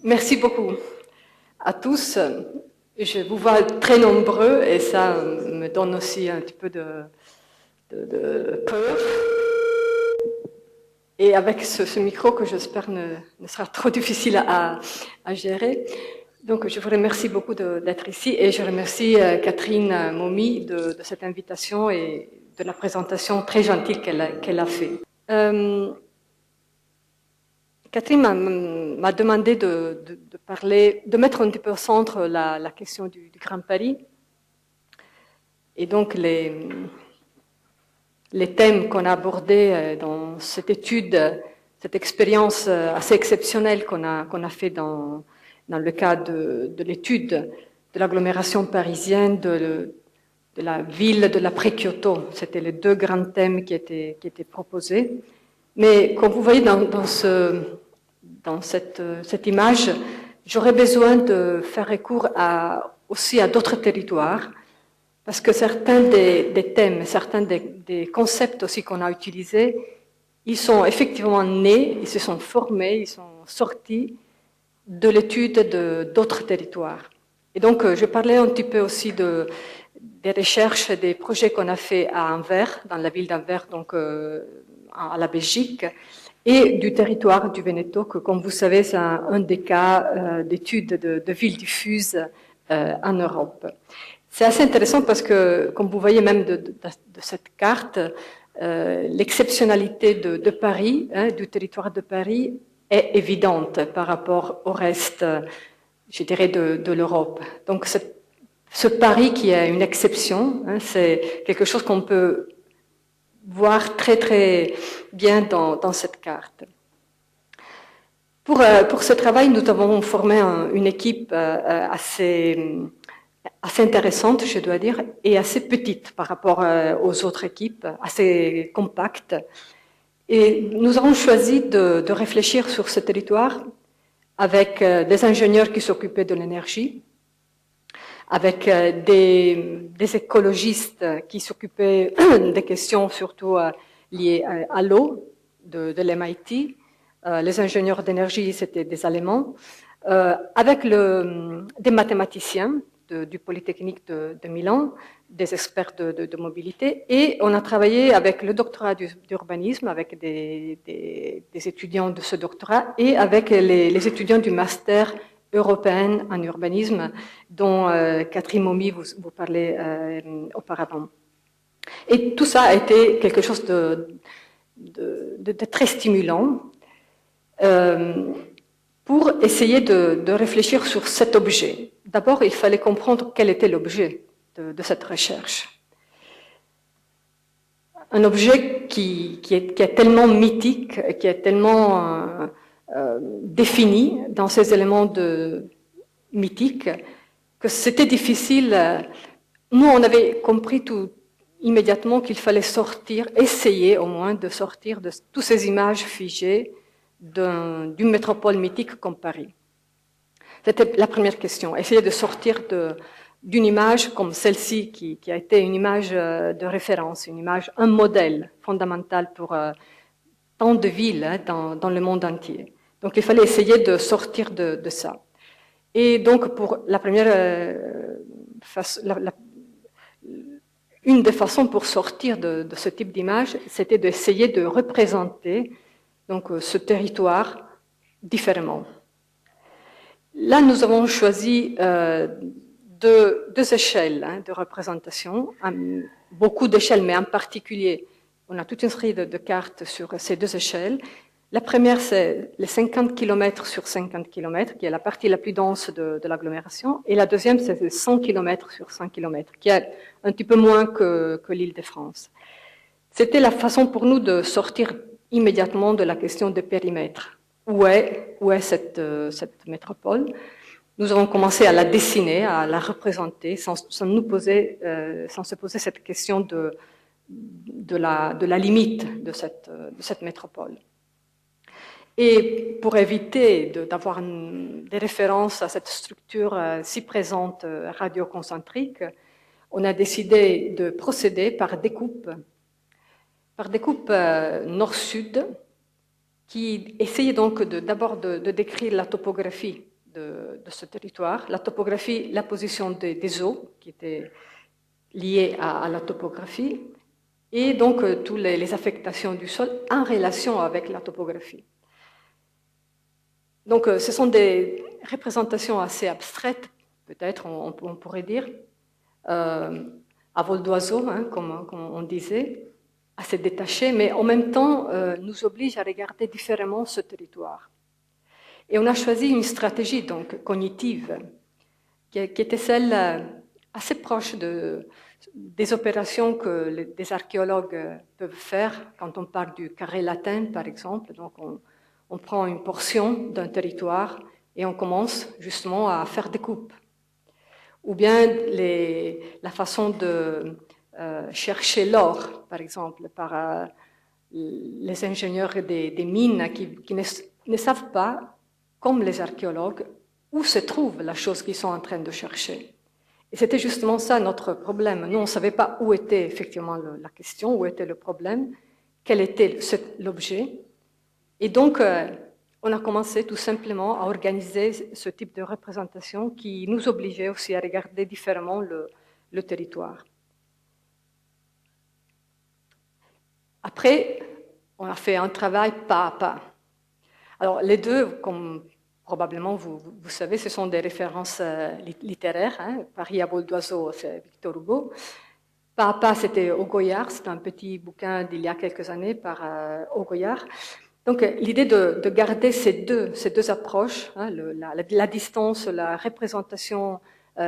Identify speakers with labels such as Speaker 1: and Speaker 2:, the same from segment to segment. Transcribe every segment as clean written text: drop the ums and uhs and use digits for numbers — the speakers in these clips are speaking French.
Speaker 1: Merci beaucoup à tous. Je vous vois très nombreux et ça me donne aussi un petit peu de peur. Et avec ce micro que j'espère ne sera trop difficile à gérer. Donc je vous remercie beaucoup d'être ici et je remercie Catherine Momy de cette invitation et de la présentation très gentille qu'elle a fait. Catherine m'a demandé de parler, de mettre un petit peu au centre la question du Grand Paris. Et donc les thèmes qu'on a abordés dans cette étude, cette expérience assez exceptionnelle qu'on a fait dans le cadre de l'étude de l'agglomération parisienne, de la ville de l'après-Kyoto. C'était les deux grands thèmes qui étaient proposés. Mais comme vous voyez dans cette image, j'aurais besoin de faire recours aussi à d'autres territoires, parce que certains des thèmes, certains des concepts aussi qu'on a utilisés, ils sont effectivement nés, ils se sont formés, ils sont sortis de l'étude d'autres territoires. Et donc, je parlais un petit peu aussi des recherches, des projets qu'on a fait à Anvers, dans la ville d'Anvers, donc à la Belgique, et du territoire du Veneto, que comme vous savez, c'est un des cas d'études de villes diffuses en Europe. C'est assez intéressant parce que, comme vous voyez même de cette carte, l'exceptionnalité de Paris, du territoire de Paris, est évidente par rapport au reste, je dirais, de l'Europe. Donc, ce Paris qui est une exception, c'est quelque chose qu'on peut voir très très bien dans cette carte. Pour ce travail, nous avons formé une équipe assez intéressante, je dois dire, et assez petite par rapport aux autres équipes, assez compacte. Et nous avons choisi de réfléchir sur ce territoire avec des ingénieurs qui s'occupaient de l'énergie, avec des écologistes qui s'occupaient des questions surtout liées à l'eau de l'MIT. Les ingénieurs d'énergie, c'était des Allemands, avec des mathématiciens du Polytechnique de Milan, des experts de mobilité, et on a travaillé avec le doctorat d'urbanisme, avec des étudiants de ce doctorat, et avec les étudiants du master européen en urbanisme, dont Catherine Momy vous parlait auparavant. Et tout ça a été quelque chose de très stimulant pour essayer de réfléchir sur cet objet. D'abord, il fallait comprendre quel était l'objet de cette recherche. Un objet qui est tellement mythique, qui est tellement défini dans ces éléments mythiques, que c'était difficile. Nous, on avait compris immédiatement qu'il fallait essayer au moins de sortir de toutes ces images figées d'une métropole mythique comme Paris. C'était la première question, essayer de sortir d'une image comme celle-ci, qui a été une image de référence, un modèle fondamental pour tant de villes dans le monde entier. Donc il fallait essayer de sortir de ça. Et donc pour la première une des façons pour sortir de ce type d'image, c'était d'essayer de représenter donc, ce territoire différemment. Là, nous avons choisi deux échelles de représentation, beaucoup d'échelles, mais en particulier, on a toute une série de cartes sur ces deux échelles. La première, c'est les 50 km sur 50 km, qui est la partie la plus dense de l'agglomération. Et la deuxième, c'est les 100 km sur 100 km, qui est un petit peu moins que l'Île-de-France. C'était la façon pour nous de sortir immédiatement de la question de périmètre. Où est cette métropole? Nous avons commencé à la dessiner, à la représenter, sans se poser cette question de la limite de cette métropole. Et pour éviter d'avoir des références à cette structure si présente radioconcentrique, on a décidé de procéder par découpe nord-sud, qui essayait donc d'abord de décrire la topographie de ce territoire. La topographie, la position des eaux, qui était liée à la topographie, et donc toutes les affectations du sol en relation avec la topographie. Donc ce sont des représentations assez abstraites, peut-être on pourrait dire, à vol d'oiseau, hein, comme on disait, assez détachées, mais en même temps nous obligent à regarder différemment ce territoire. Et on a choisi une stratégie donc cognitive qui était celle assez proche des opérations que des archéologues peuvent faire quand on parle du carré latin, par exemple. Donc on prend une portion d'un territoire et on commence justement à faire des coupes. Ou bien la façon de chercher l'or, par exemple, par les ingénieurs des mines qui ne savent pas, comme les archéologues, où se trouve la chose qu'ils sont en train de chercher. Et c'était justement ça notre problème. Nous, on ne savait pas où était effectivement la question, où était le problème, quel était l'objet. Et donc, on a commencé tout simplement à organiser ce type de représentation qui nous obligeait aussi à regarder différemment le territoire. Après, on a fait un travail pas à pas. Alors, les deux, comme probablement vous savez, ce sont des références littéraires. Hein. Paris à vol d'oiseau, c'est Victor Hugo. Pas à pas, c'était Augoyard. C'est un petit bouquin d'il y a quelques années par Augoyard. Donc, l'idée de garder ces deux approches, hein, la distance, la représentation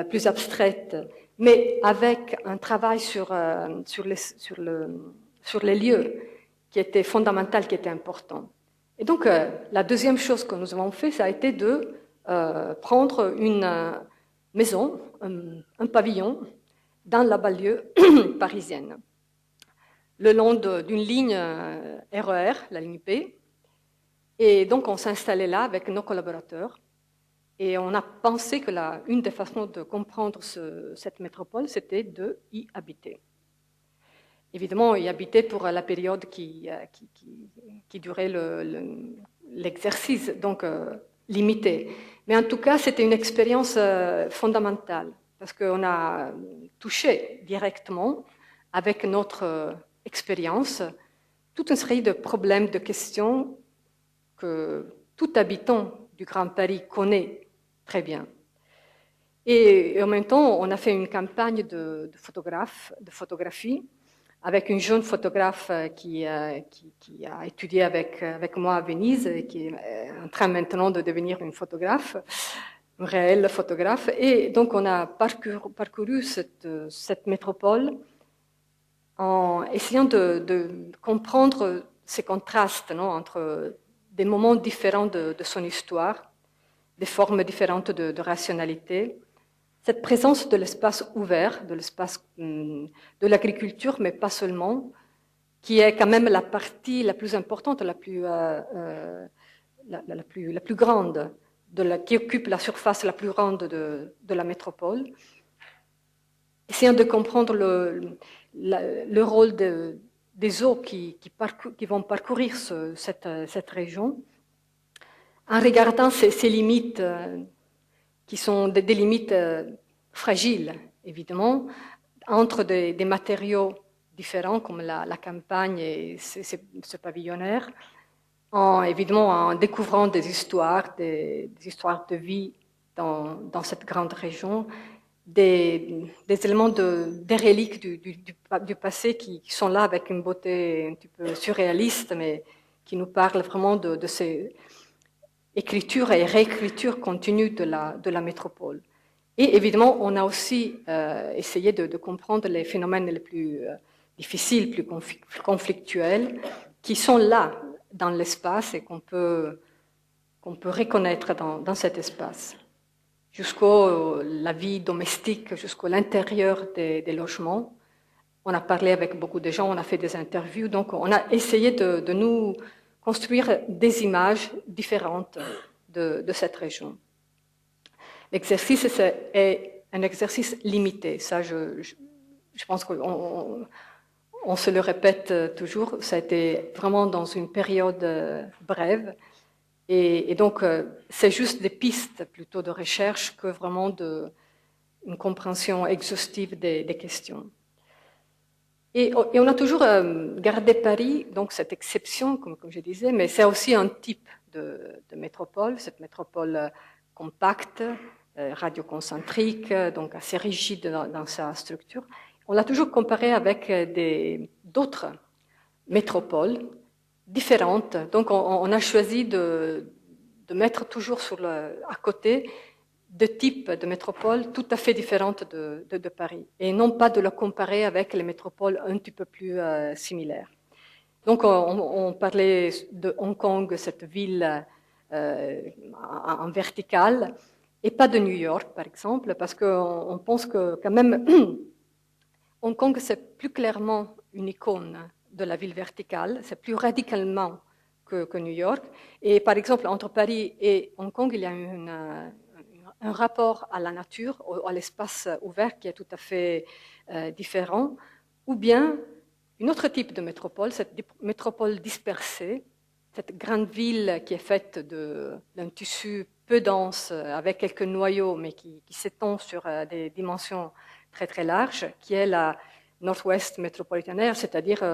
Speaker 1: plus abstraite, mais avec un travail sur les lieux qui était fondamental, qui était important. Et donc, la deuxième chose que nous avons fait, ça a été de prendre une maison, un pavillon, dans la banlieue parisienne, le long d'une ligne RER, la ligne P. Et donc, on s'est installé là avec nos collaborateurs. Et on a pensé que une des façons de comprendre cette métropole, c'était de y habiter. Évidemment, y habiter pour la période qui durait l'exercice, donc limité. Mais en tout cas, c'était une expérience fondamentale, parce qu'on a touché directement, avec notre expérience, toute une série de problèmes, de questions que tout habitant du Grand Paris connaît très bien. Et en même temps, on a fait une campagne de photographie, avec une jeune photographe qui a étudié avec moi à Venise et qui est en train maintenant de devenir une photographe, une réelle photographe. Et donc, on a parcouru cette métropole en essayant de comprendre ces contrastes, non, entre des moments différents de son histoire, des formes différentes de rationalité, cette présence de l'espace ouvert, de l'espace de l'agriculture, mais pas seulement, qui est quand même la partie la plus importante, la plus grande, qui occupe la surface la plus grande de la métropole. Essayant de comprendre le rôle des eaux qui vont parcourir cette région, en regardant ces limites qui sont des limites fragiles, évidemment, entre des matériaux différents comme la campagne et ce pavillonnaire, évidemment en découvrant des histoires de vie dans cette grande région, des éléments des reliques du passé qui sont là avec une beauté un petit peu surréaliste, mais qui nous parlent vraiment de ces écriture et réécriture continue de la métropole. Et évidemment, on a aussi essayé de comprendre les phénomènes les plus difficiles, plus conflictuels, qui sont là dans l'espace et qu'on peut reconnaître dans cet espace. Jusqu'à la vie domestique, jusqu'à l'intérieur des logements. On a parlé avec beaucoup de gens, on a fait des interviews, donc on a essayé de nous construire des images différentes de cette région. L'exercice est un exercice limité. Ça, je pense qu'on se le répète toujours. Ça a été vraiment dans une période brève. Et donc, c'est juste des pistes plutôt de recherche que vraiment une compréhension exhaustive des questions. Et on a toujours gardé Paris, donc cette exception, comme je disais, mais c'est aussi un type de métropole, cette métropole compacte, radioconcentrique, donc assez rigide dans sa structure. On l'a toujours comparé avec d'autres métropoles différentes. Donc on a choisi de mettre toujours à côté de types de métropoles tout à fait différentes de Paris, et non pas de le comparer avec les métropoles un petit peu plus similaires. Donc on parlait de Hong Kong, cette ville en verticale, et pas de New York, par exemple, parce qu'on pense que quand même, Hong Kong, c'est plus clairement une icône de la ville verticale, c'est plus radicalement que New York. Et par exemple, entre Paris et Hong Kong, il y a un rapport à la nature, à l'espace ouvert qui est tout à fait différent, ou bien un autre type de métropole, cette métropole dispersée, cette grande ville qui est faite d'un tissu peu dense, avec quelques noyaux, mais qui s'étend sur des dimensions très très larges, qui est la Northwest Metropolitan Area, c'est-à-dire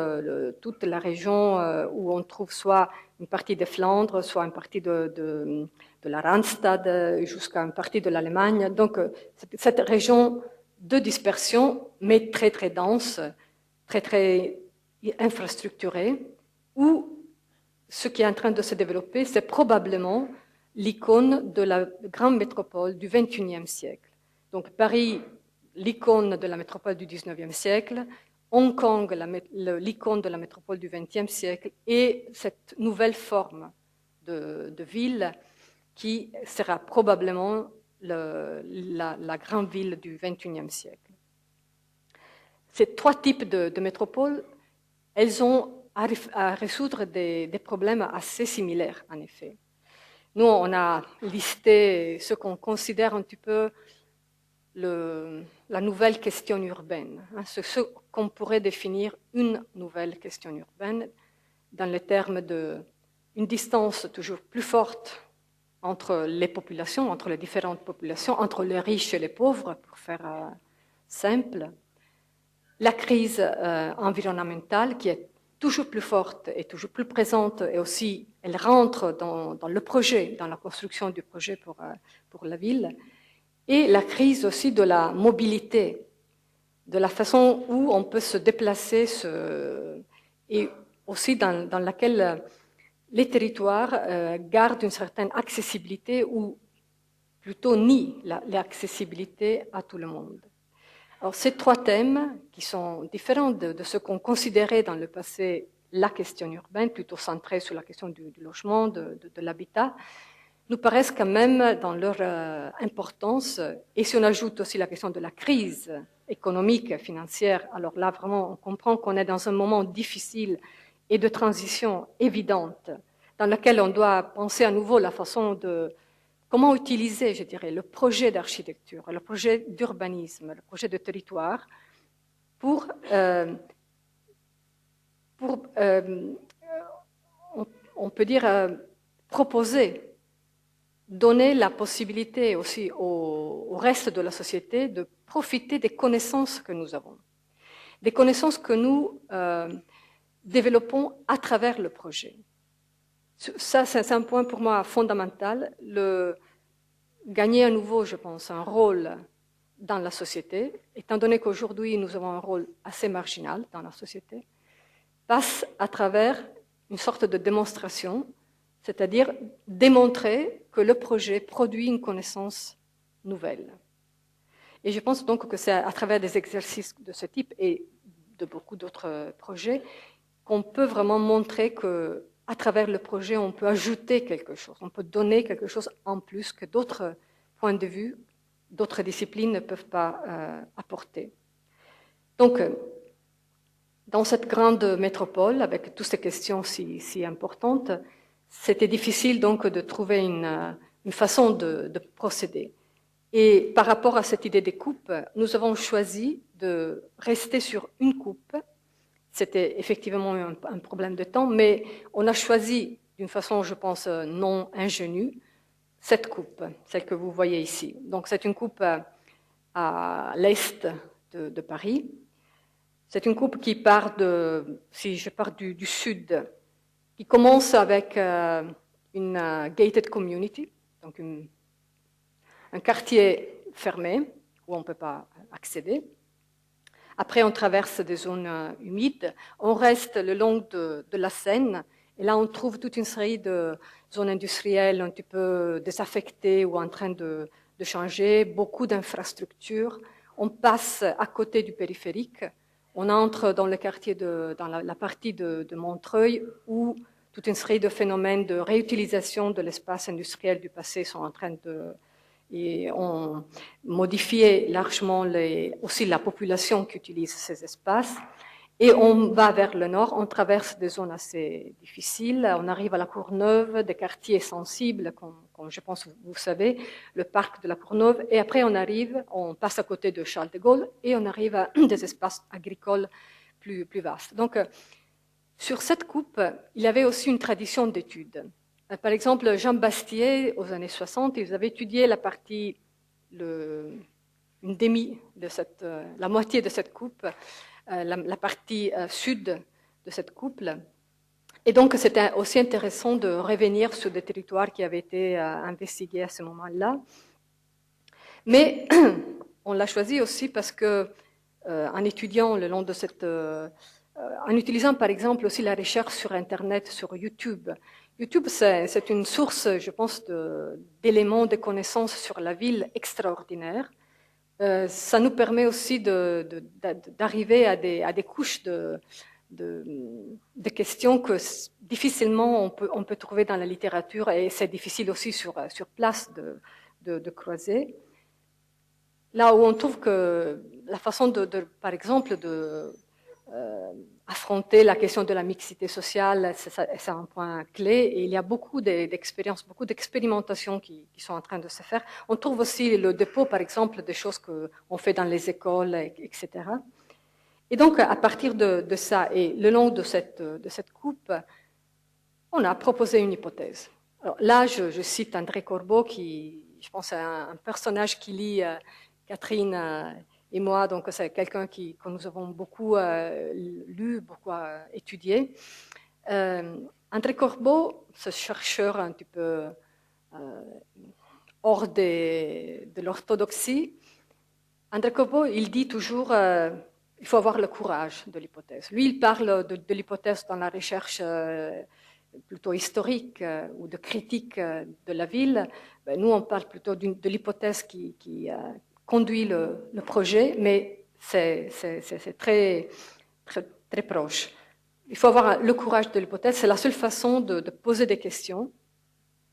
Speaker 1: toute la région où on trouve soit une partie des Flandres, soit une partie de la Randstad, jusqu'à une partie de l'Allemagne. Donc cette région de dispersion, mais très très dense, très très infrastructurée, où ce qui est en train de se développer, c'est probablement l'icône de la grande métropole du XXIe siècle. Donc Paris, l'icône de la métropole du XIXe siècle, Hong Kong, l'icône de la métropole du XXe siècle, et cette nouvelle forme de ville qui sera probablement la grande ville du XXIe siècle. Ces trois types de métropoles, elles ont à résoudre des problèmes assez similaires, en effet. Nous, on a listé ce qu'on considère un petit peu la nouvelle question urbaine, ce qu'on pourrait définir une nouvelle question urbaine dans les termes d'une distance toujours plus forte entre les populations, entre les différentes populations, entre les riches et les pauvres, pour faire simple. La crise environnementale qui est toujours plus forte et toujours plus présente, et aussi elle rentre dans le projet, dans la construction du projet pour la ville, et la crise aussi de la mobilité, de la façon où on peut se déplacer, et aussi dans laquelle les territoires gardent une certaine accessibilité, ou plutôt nient l'accessibilité à tout le monde. Alors, ces trois thèmes, qui sont différents de ce qu'on considérait dans le passé la question urbaine, plutôt centrée sur la question du logement, de l'habitat, nous paraissent quand même dans leur importance. Et si on ajoute aussi la question de la crise économique, financière, alors là, vraiment, on comprend qu'on est dans un moment difficile et de transition évidente, dans lequel on doit penser à nouveau la façon de comment utiliser, je dirais, le projet d'architecture, le projet d'urbanisme, le projet de territoire pour on peut dire, proposer, donner la possibilité aussi au reste de la société de profiter des connaissances que nous avons, des connaissances que nous développons à travers le projet. Ça, c'est un point pour moi fondamental, gagner à nouveau, je pense, un rôle dans la société, étant donné qu'aujourd'hui nous avons un rôle assez marginal dans la société, passe à travers une sorte de démonstration, c'est-à-dire démontrer que le projet produit une connaissance nouvelle. Et je pense donc que c'est à travers des exercices de ce type et de beaucoup d'autres projets qu'on peut vraiment montrer que à travers le projet, on peut ajouter quelque chose, on peut donner quelque chose en plus que d'autres points de vue, d'autres disciplines ne peuvent pas apporter. Donc, dans cette grande métropole, avec toutes ces questions si importantes, c'était difficile donc de trouver une façon de procéder. Et par rapport à cette idée des coupes, nous avons choisi de rester sur une coupe. C'était effectivement un problème de temps, mais on a choisi d'une façon, je pense, non ingénue, cette coupe, celle que vous voyez ici. Donc c'est une coupe à l'est de Paris. C'est une coupe qui part si je pars du sud, qui commence avec une gated community, donc un quartier fermé où on ne peut pas accéder. Après, on traverse des zones humides. On reste le long de la Seine. Et là, on trouve toute une série de zones industrielles un petit peu désaffectées ou en train de changer. Beaucoup d'infrastructures. On passe à côté du périphérique. On entre dans le quartier, dans la partie de Montreuil où toute une série de phénomènes de réutilisation de l'espace industriel du passé sont en train et on modifié largement aussi la population qui utilise ces espaces. Et on va vers le nord, on traverse des zones assez difficiles, on arrive à la Courneuve, des quartiers sensibles, comme je pense vous savez, le parc de la Courneuve, et après on passe à côté de Charles de Gaulle, et on arrive à des espaces agricoles plus vastes. Donc, sur cette coupe, il y avait aussi une tradition d'études. Par exemple, Jean Bastier, aux années 60, ils avaient étudié la partie, la moitié de cette coupe, la partie sud de cette couple. Et donc, c'était aussi intéressant de revenir sur des territoires qui avaient été investigués à ce moment-là. Mais on l'a choisi aussi parce que, en étudiant le long de en utilisant par exemple aussi la recherche sur Internet, sur YouTube. YouTube, c'est une source, je pense, d'éléments, de connaissances sur la ville extraordinaires. Ça nous permet aussi d'arriver à des couches de questions que difficilement on peut trouver dans la littérature, et c'est difficile aussi sur place de creuser. Là où on trouve que la façon par exemple, affronter la question de la mixité sociale, c'est un point clé. Et il y a beaucoup d'expériences, beaucoup d'expérimentations qui sont en train de se faire. On trouve aussi le dépôt, par exemple, des choses qu'on fait dans les écoles, etc. Et donc, à partir de ça, et le long de cette coupe, on a proposé une hypothèse. Alors là, je cite André Corbeau, qui, je pense, est un personnage qui lit Catherine et moi, donc c'est quelqu'un que nous avons beaucoup lu, beaucoup étudié. André Corbeau, ce chercheur un petit peu hors de l'orthodoxie, André Corbeau, il dit toujours il faut avoir le courage de l'hypothèse. Lui, il parle de l'hypothèse dans la recherche plutôt historique ou de critique de la ville. Ben, nous, on parle plutôt de l'hypothèse qui conduit le projet, mais c'est très, très, très proche. Il faut avoir le courage de l'hypothèse. C'est la seule façon de poser des questions.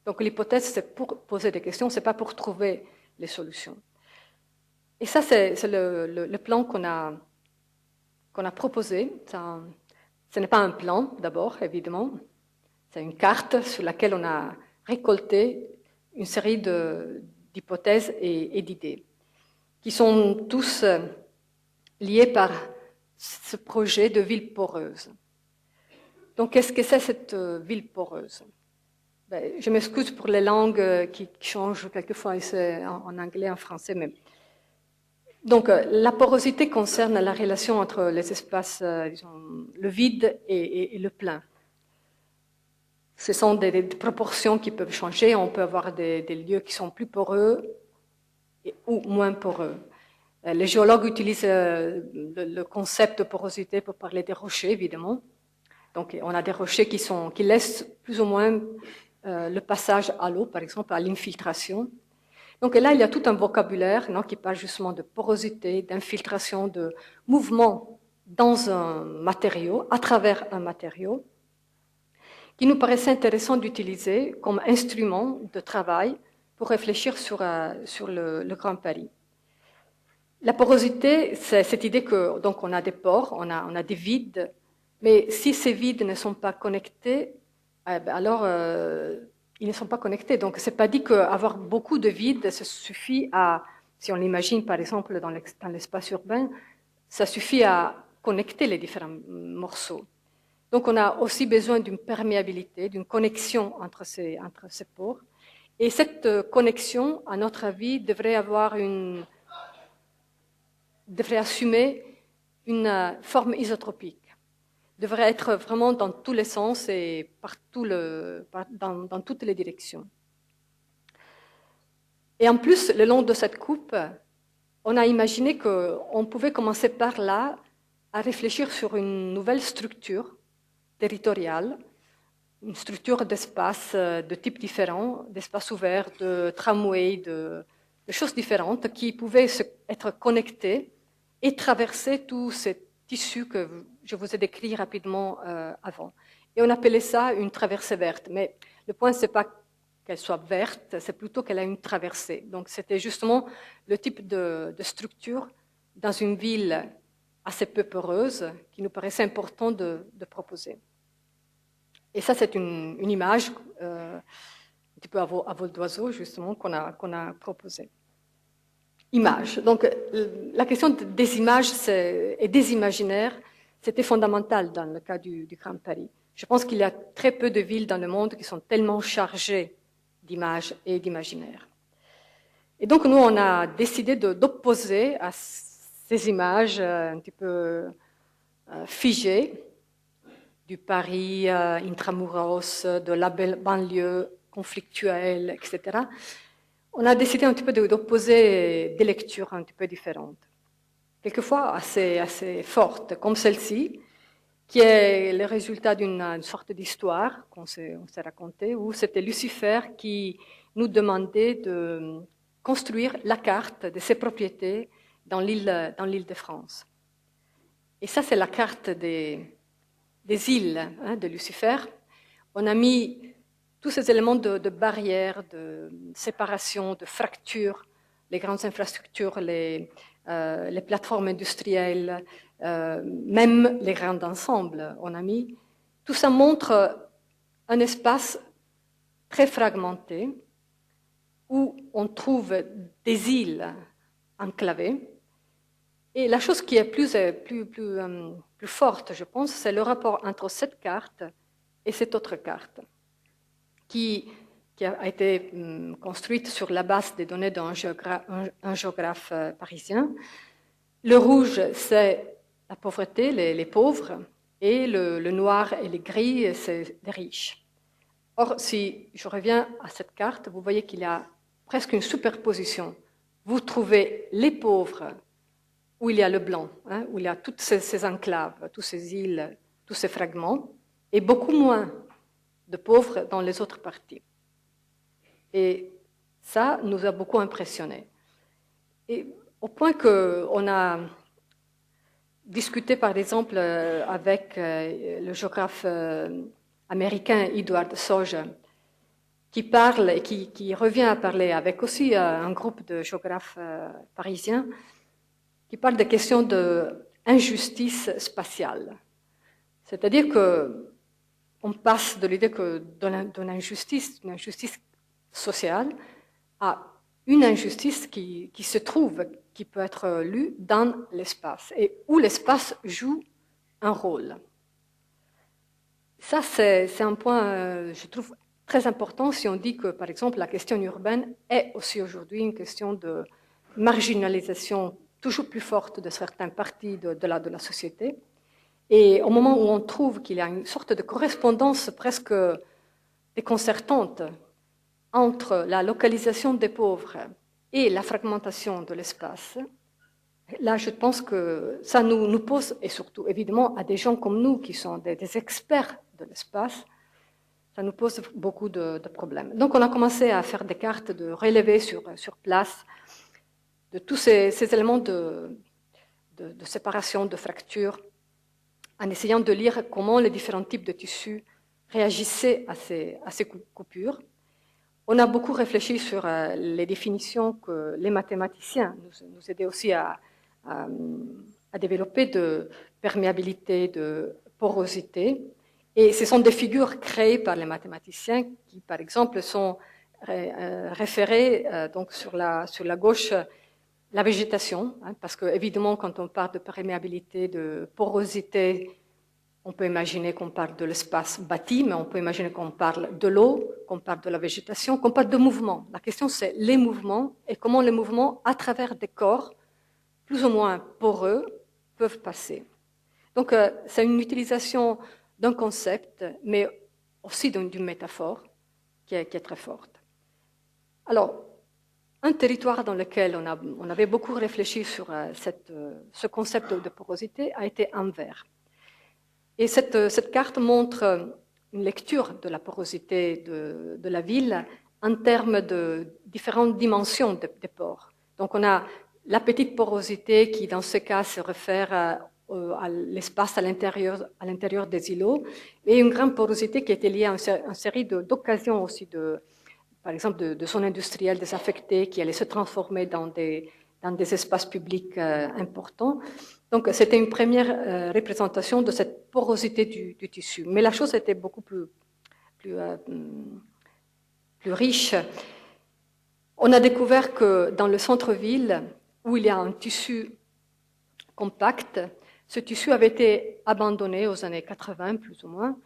Speaker 1: Donc l'hypothèse, c'est pour poser des questions, c'est pas pour trouver les solutions. Et ça, c'est le plan qu'on a proposé. Ce n'est pas un plan, d'abord, évidemment. C'est une carte sur laquelle on a récolté une série d'hypothèses et d'idées, qui sont tous liés par ce projet de ville poreuse. Donc, qu'est-ce que c'est cette ville poreuse? Ben, je m'excuse pour les langues qui changent quelquefois en anglais, en français, mais... Donc, la porosité concerne la relation entre les espaces, disons, le vide et le plein. Ce sont des proportions qui peuvent changer. On peut avoir des lieux qui sont plus poreux ou moins poreux. Les géologues utilisent le concept de porosité pour parler des rochers, évidemment. Donc, on a des rochers qui laissent plus ou moins le passage à l'eau, par exemple, à l'infiltration. Donc là, il y a tout un vocabulaire qui parle justement de porosité, d'infiltration, de mouvement dans un matériau, à travers un matériau, qui nous paraissait intéressant d'utiliser comme instrument de travail pour réfléchir sur le Grand Paris. La porosité, c'est cette idée que donc on a des pores, on a des vides, mais si ces vides ne sont pas connectés, alors ils ne sont pas connectés. Donc c'est pas dit qu'avoir beaucoup de vides, ça suffit à, si on l'imagine par exemple dans l'espace urbain, ça suffit à connecter les différents morceaux. Donc on a aussi besoin d'une perméabilité, d'une connexion entre ces pores. Et cette connexion, à notre avis, devrait assumer une forme isotropique, devrait être vraiment dans tous les sens et dans toutes les directions. Et en plus, le long de cette coupe, on a imaginé qu'on pouvait commencer par là à réfléchir sur une nouvelle structure territoriale, une structure d'espace de types différents, d'espaces ouverts, de tramways, de choses différentes qui pouvaient être connectées et traverser tous ces tissus que je vous ai décrits rapidement avant. Et on appelait ça une traversée verte. Mais le point, ce n'est pas qu'elle soit verte, c'est plutôt qu'elle a une traversée. Donc c'était justement le type de structure dans une ville assez peu peureuse qui nous paraissait important de proposer. Et ça, c'est une image, un petit peu à vol d'oiseau, justement, qu'on a proposée. Images. Donc, la question des images et des imaginaires, c'était fondamental dans le cas du Grand Paris. Je pense qu'il y a très peu de villes dans le monde qui sont tellement chargées d'images et d'imaginaires. Et donc, nous, on a décidé d'opposer à ces images un petit peu figées, du Paris intramuros, de la banlieue conflictuelle, etc., on a décidé un petit peu d'opposer des lectures un petit peu différentes. Quelquefois assez fortes, comme celle-ci, qui est le résultat d'une sorte d'histoire qu'on s'est racontée, où c'était Lucifer qui nous demandait de construire la carte de ses propriétés dans l'île de France. Et ça, c'est la carte des îles de Lucifer. On a mis tous ces éléments de barrières, de séparation, de fractures, les grandes infrastructures, les plateformes industrielles, même les grands ensembles, on a mis. Tout ça montre un espace très fragmenté où on trouve des îles enclavées. Et la chose qui est plus forte, je pense, c'est le rapport entre cette carte et cette autre carte, qui a été construite sur la base des données d'un géographe parisien. Le rouge, c'est la pauvreté, les pauvres, et le noir et les gris, c'est les riches. Or, si je reviens à cette carte, vous voyez qu'il y a presque une superposition. Vous trouvez les pauvres où il y a le blanc, où il y a toutes ces enclaves, toutes ces îles, tous ces fragments, et beaucoup moins de pauvres dans les autres parties. Et ça nous a beaucoup impressionnés. Et au point qu'on a discuté, par exemple, avec le géographe américain Edward Sauge, qui parle et qui revient à parler avec aussi un groupe de géographes parisiens, qui parle des questions d'injustice spatiale. C'est-à-dire qu'on passe de l'idée d'une injustice sociale à une injustice qui se trouve, qui peut être lue dans l'espace, et où l'espace joue un rôle. Ça, c'est un point, je trouve, très important si on dit que, par exemple, la question urbaine est aussi aujourd'hui une question de marginalisation toujours plus forte de certaines parties de la société. Et au moment où on trouve qu'il y a une sorte de correspondance presque déconcertante entre la localisation des pauvres et la fragmentation de l'espace, là, je pense que ça nous pose, et surtout, évidemment, à des gens comme nous qui sont des experts de l'espace, ça nous pose beaucoup de problèmes. Donc, on a commencé à faire des cartes de relever sur place de tous ces éléments de séparation, de fracture, en essayant de lire comment les différents types de tissus réagissaient à ces coupures. On a beaucoup réfléchi sur les définitions que les mathématiciens nous aidaient aussi à développer de perméabilité, de porosité. Et ce sont des figures créées par les mathématiciens qui, par exemple, sont référées donc sur la gauche, la végétation, parce que évidemment, quand on parle de perméabilité, de porosité, On peut imaginer qu'on parle de l'espace bâti, mais on peut imaginer qu'on parle de l'eau, qu'on parle de la végétation, qu'on parle de mouvements. La question, c'est les mouvements et comment les mouvements, à travers des corps plus ou moins poreux, peuvent passer. Donc, c'est une utilisation d'un concept, mais aussi d'une métaphore qui est très forte. Alors, un territoire dans lequel on avait beaucoup réfléchi sur ce concept de porosité a été Anvers. Et cette carte montre une lecture de la porosité de la ville en termes de différentes dimensions des ports. Donc on a la petite porosité qui, dans ce cas, se réfère à l'espace à l'intérieur des îlots, et une grande porosité qui était liée à une série d'occasions aussi, par exemple de zones industrielles désaffectées qui allaient se transformer dans des espaces publics importants. Donc, c'était une première représentation de cette porosité du tissu. Mais la chose était beaucoup plus riche. On a découvert que dans le centre-ville, où il y a un tissu compact, ce tissu avait été abandonné aux années 80, plus ou moins,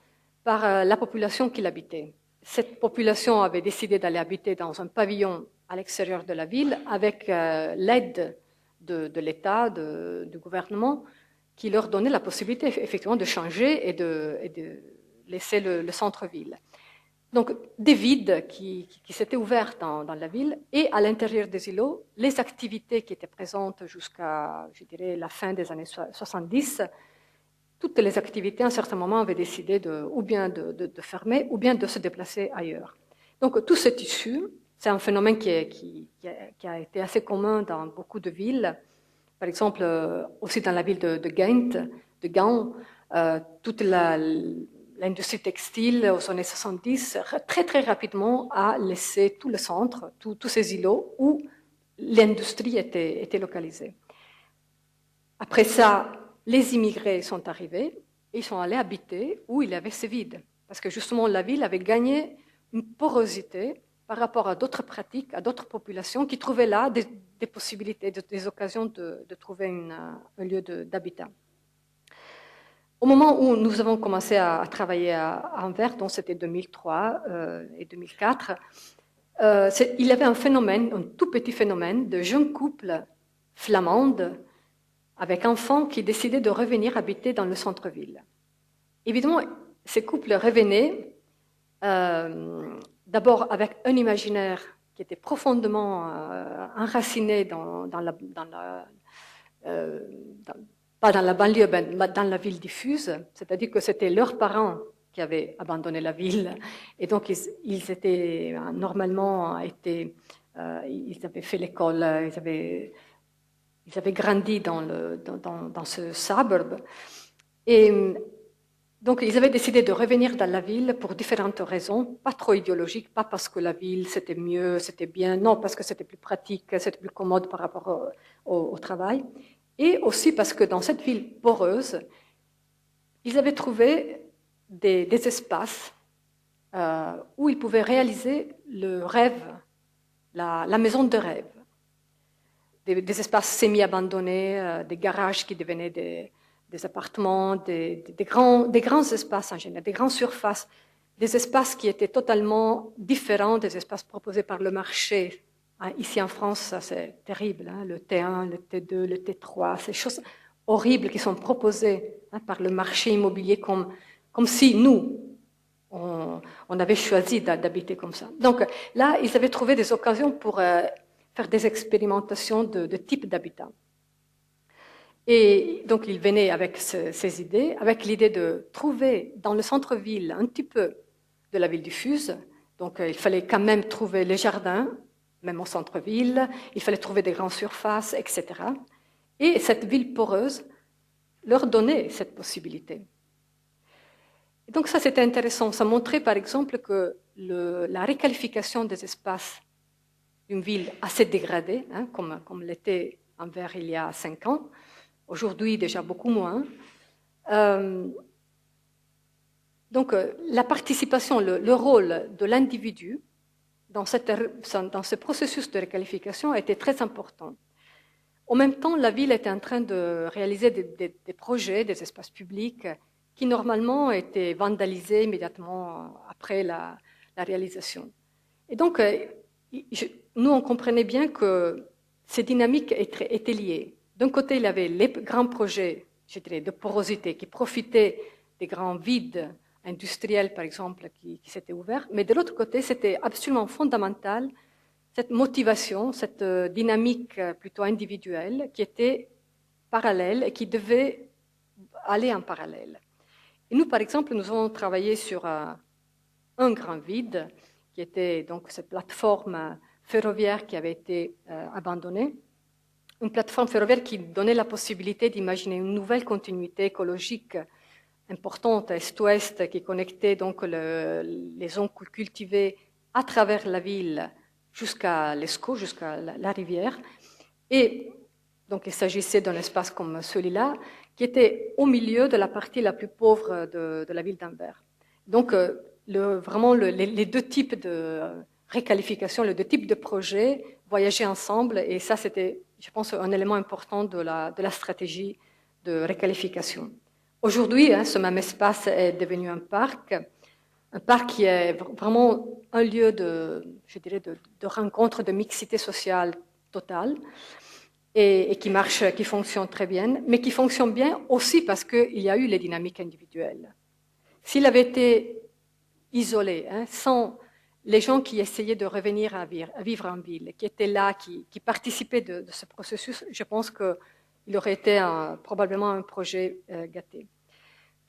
Speaker 1: par la population qui l'habitait. Cette population avait décidé d'aller habiter dans un pavillon à l'extérieur de la ville avec l'aide de l'État, du gouvernement, qui leur donnait la possibilité effectivement de changer et de laisser le centre-ville. Donc des vides qui s'étaient ouverts dans la ville, et à l'intérieur des îlots, les activités qui étaient présentes jusqu'à, je dirais, la fin des années 70, toutes les activités, à un certain moment, avaient décidé ou bien de fermer, ou bien de se déplacer ailleurs. Donc tout ce tissu, c'est un phénomène qui a été assez commun dans beaucoup de villes. Par exemple, aussi dans la ville de Gand, toute l'industrie textile aux années 70, très très rapidement a laissé tout le centre, tous ces îlots où l'industrie était localisée. Après ça, les immigrés sont arrivés et ils sont allés habiter où il y avait ce vide. Parce que justement, la ville avait gagné une porosité par rapport à d'autres pratiques, à d'autres populations qui trouvaient là des possibilités, des occasions de trouver un lieu d'habitat. Au moment où nous avons commencé à travailler à Anvers, donc c'était 2003 et 2004, il y avait un phénomène, un tout petit phénomène de jeunes couples flamandes avec enfants qui décidaient de revenir habiter dans le centre-ville. Évidemment, ces couples revenaient d'abord avec un imaginaire qui était profondément enraciné pas dans la banlieue, mais dans la ville diffuse, c'est-à-dire que c'était leurs parents qui avaient abandonné la ville, et donc ils étaient normalement ils avaient fait l'école, ils avaient grandi dans ce suburb, et donc ils avaient décidé de revenir dans la ville pour différentes raisons, pas trop idéologiques, pas parce que la ville c'était mieux, c'était bien, non, parce que c'était plus pratique, c'était plus commode par rapport au travail, et aussi parce que dans cette ville poreuse, ils avaient trouvé des espaces où ils pouvaient réaliser le rêve, la maison de rêve. Des espaces semi-abandonnés, des garages qui devenaient des appartements, des grands espaces en général, des grandes surfaces, des espaces qui étaient totalement différents des espaces proposés par le marché. Ici en France, ça c'est terrible, hein, le T1, le T2, le T3, ces choses horribles qui sont proposées par le marché immobilier comme si nous, on avait choisi d'habiter comme ça. Donc là, ils avaient trouvé des occasions pour faire des expérimentations de type d'habitat. Et donc, ils venaient avec ces idées, avec l'idée de trouver dans le centre-ville un petit peu de la ville diffuse. Donc, il fallait quand même trouver les jardins, même au centre-ville, il fallait trouver des grandes surfaces, etc. Et cette ville poreuse leur donnait cette possibilité. Et donc, ça, c'était intéressant. Ça montrait, par exemple, que la requalification des espaces d'une ville assez dégradée, hein, comme l'était Anvers il y a 5 ans, aujourd'hui déjà beaucoup moins. Donc la participation, le rôle de l'individu dans ce processus de requalification a été très important. En même temps, la ville était en train de réaliser des projets, des espaces publics qui normalement étaient vandalisés immédiatement après la réalisation. Et donc, nous, on comprenait bien que ces dynamiques étaient liées. D'un côté, il y avait les grands projets, je dirais, de porosité qui profitaient des grands vides industriels, par exemple, qui s'étaient ouverts, mais de l'autre côté, c'était absolument fondamental cette motivation, cette dynamique plutôt individuelle qui était parallèle et qui devait aller en parallèle. Et nous, par exemple, nous avons travaillé sur un grand vide, qui était donc cette plateforme ferroviaire qui avait été abandonnée. Une plateforme ferroviaire qui donnait la possibilité d'imaginer une nouvelle continuité écologique importante, est-ouest, qui connectait donc les zones cultivées à travers la ville jusqu'à l'Escaut, jusqu'à la rivière. Et donc il s'agissait d'un espace comme celui-là, qui était au milieu de la partie la plus pauvre de la ville d'Anvers. Donc vraiment les deux types de réqualification, les deux types de projets voyageaient ensemble, et ça c'était, je pense, un élément important de la stratégie de réqualification. Aujourd'hui, ce même espace est devenu un parc qui est vraiment un lieu je dirais, de rencontre, de mixité sociale totale, et qui fonctionne très bien, mais qui fonctionne bien aussi parce qu'il y a eu les dynamiques individuelles. S'il avait été isolé, sans les gens qui essayaient de revenir à vivre en ville, qui étaient là, qui participaient de ce processus, je pense qu'il aurait été probablement un projet gâté.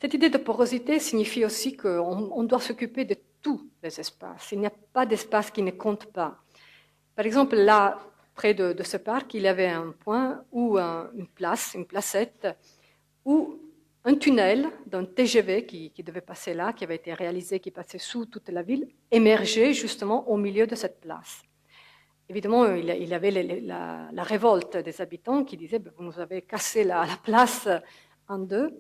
Speaker 1: Cette idée de porosité signifie aussi qu'on doit s'occuper de tous les espaces. Il n'y a pas d'espace qui ne compte pas. Par exemple, là, près de ce parc, il y avait un point où une placette, où un tunnel d'un TGV qui devait passer là, qui avait été réalisé, qui passait sous toute la ville, émergeait justement au milieu de cette place. Évidemment, il y avait la révolte des habitants qui disaient « vous nous avez cassé la place en deux ».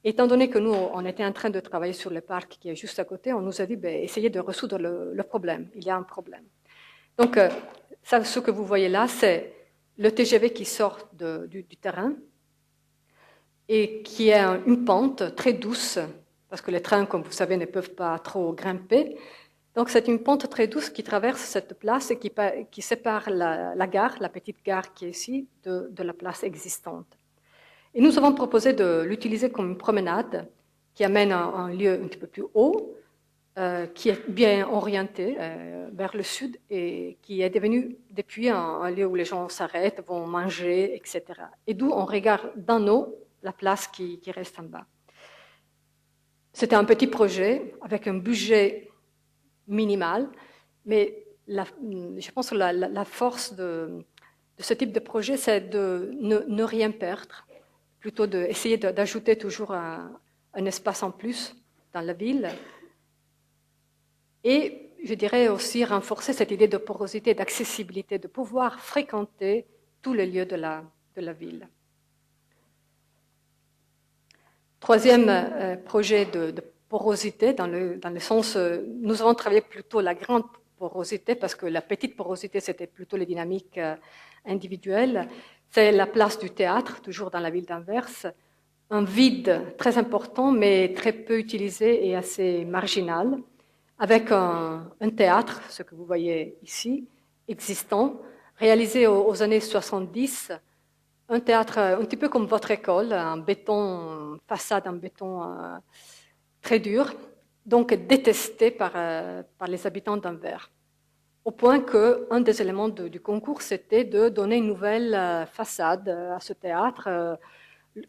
Speaker 1: Étant donné que nous, on était en train de travailler sur le parc qui est juste à côté, on nous a dit essayez de résoudre le problème, il y a un problème. Donc, ça, ce que vous voyez là, c'est le TGV qui sort du terrain et qui est une pente très douce, parce que les trains, comme vous savez, ne peuvent pas trop grimper. Donc, c'est une pente très douce qui traverse cette place et qui sépare la gare, la petite gare qui est ici, de la place existante. Et nous avons proposé de l'utiliser comme une promenade qui amène à un lieu un petit peu plus haut, qui est bien orienté vers le sud et qui est devenu depuis un lieu où les gens s'arrêtent, vont manger, etc. Et d'où on regarde d'en haut la place qui reste en bas. C'était un petit projet avec un budget minimal, mais je pense que la force de ce type de projet, c'est de ne rien perdre, plutôt d'essayer d'ajouter toujours un espace en plus dans la ville. Et je dirais aussi renforcer cette idée de porosité, d'accessibilité, de pouvoir fréquenter tous les lieux de la ville. Troisième projet de porosité, dans le sens, nous avons travaillé plutôt la grande porosité, parce que la petite porosité, c'était plutôt les dynamiques individuelles. C'est la place du théâtre, toujours dans la ville d'Anvers, un vide très important, mais très peu utilisé et assez marginal, avec un théâtre, ce que vous voyez ici, existant, réalisé aux années 70, un théâtre un petit peu comme votre école, en béton, façade en béton très dur, donc détesté par les habitants d'Anvers. Au point qu'un des éléments du concours, c'était de donner une nouvelle façade à ce théâtre,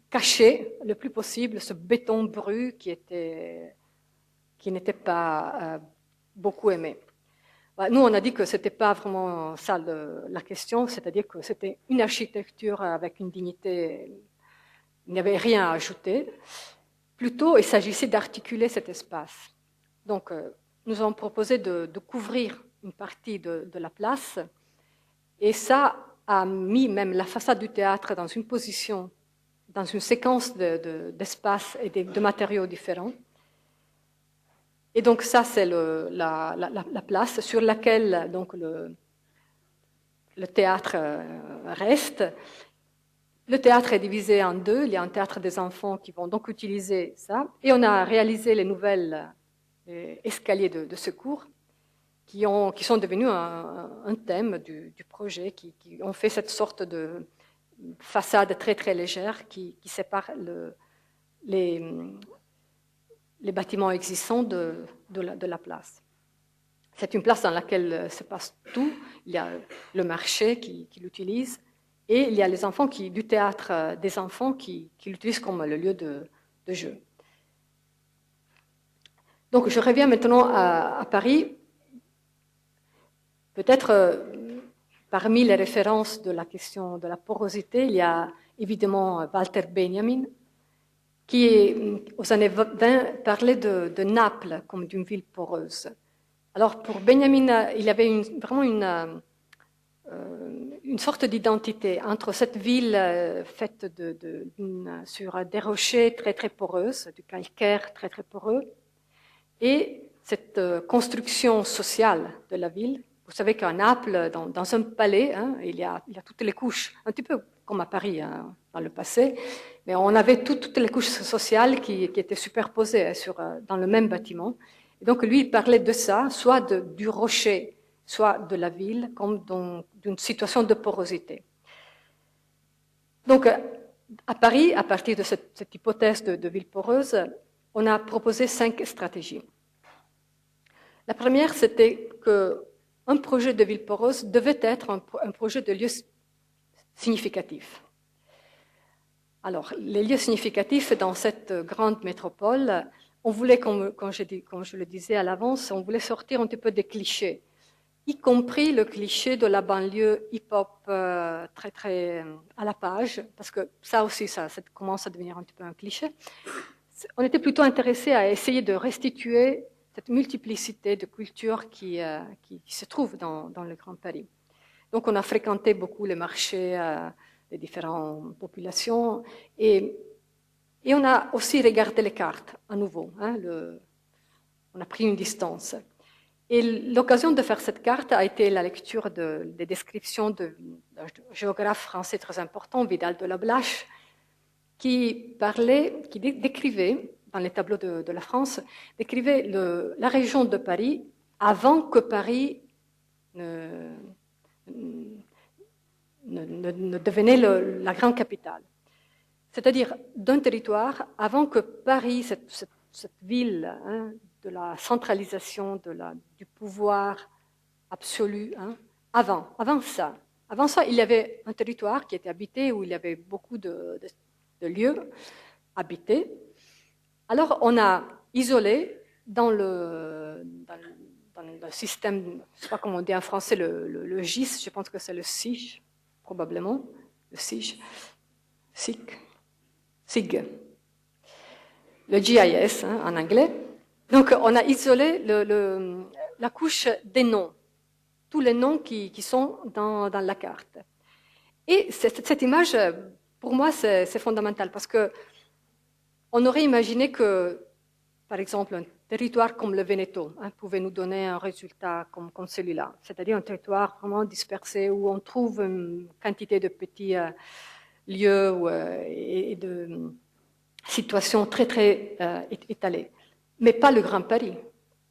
Speaker 1: cacher le plus possible ce béton brut qui n'était pas beaucoup aimé. Nous, on a dit que ce n'était pas vraiment ça la question, c'est-à-dire que c'était une architecture avec une dignité, il n'y avait rien à ajouter. Plutôt, il s'agissait d'articuler cet espace. Donc, nous avons proposé de couvrir une partie de la place, et ça a mis même la façade du théâtre dans une position, dans une séquence d'espaces et de matériaux différents. Et donc ça, c'est la place sur laquelle donc, le théâtre reste. Le théâtre est divisé en deux. Il y a un théâtre des enfants qui vont donc utiliser ça. Et on a réalisé les nouvelles escaliers de secours qui sont devenus un thème du projet, qui ont fait cette sorte de façade très très légère qui sépare les bâtiments existants de la place. C'est une place dans laquelle se passe tout. Il y a le marché qui l'utilise et il y a les enfants du théâtre des enfants qui l'utilisent comme le lieu de jeu. Donc je reviens maintenant à Paris. Peut-être parmi les références de la question de la porosité, il y a évidemment Walter Benjamin, qui, aux années 20, parlait de Naples comme d'une ville poreuse. Alors, pour Benjamin, il y avait vraiment une sorte d'identité entre cette ville faite sur des rochers très, très poreuses, du calcaire très, très poreux, et cette construction sociale de la ville. Vous savez qu'à Naples, dans un palais, il y a toutes les couches, un petit peu comme à Paris dans le passé, mais on avait toutes les couches sociales qui étaient superposées dans le même bâtiment. Et donc lui, il parlait de ça, soit du rocher, soit de la ville, comme d'une situation de porosité. Donc à Paris, à partir de cette hypothèse de ville poreuse, on a proposé 5 stratégies. La première, c'était qu'un projet de ville poreuse devait être un projet de lieu significatif. Alors, les lieux significatifs dans cette grande métropole, on voulait, comme je le disais à l'avance, on voulait sortir un petit peu des clichés, y compris le cliché de la banlieue hip-hop très, très à la page, parce que ça aussi, ça commence à devenir un petit peu un cliché. On était plutôt intéressé à essayer de restituer cette multiplicité de cultures qui se trouve dans le Grand Paris. Donc, on a fréquenté beaucoup les marchés des différentes populations et on a aussi regardé les cartes à nouveau. On a pris une distance. Et l'occasion de faire cette carte a été la lecture des descriptions d'un géographe français très important, Vidal de la Blache, qui décrivait, dans les tableaux de la France, décrivait la région de Paris avant que Paris ne devenait la grande capitale. C'est-à-dire d'un territoire avant que Paris, cette ville de la centralisation du pouvoir absolu, avant ça, il y avait un territoire qui était habité, où il y avait beaucoup de lieux habités. Alors on a isolé dans le système, je ne sais pas comment on dit en français, le GIS, je pense que c'est le SIG, probablement, le SIG, SIG, le GIS en anglais. Donc on a isolé la couche des noms, tous les noms qui sont dans la carte. Et cette image, pour moi, c'est fondamental parce que on aurait imaginé que, par exemple, un territoire comme le Veneto pouvait nous donner un résultat comme celui-là, c'est-à-dire un territoire vraiment dispersé où on trouve une quantité de petits lieux et de situations très, très étalées. Mais pas le Grand Paris.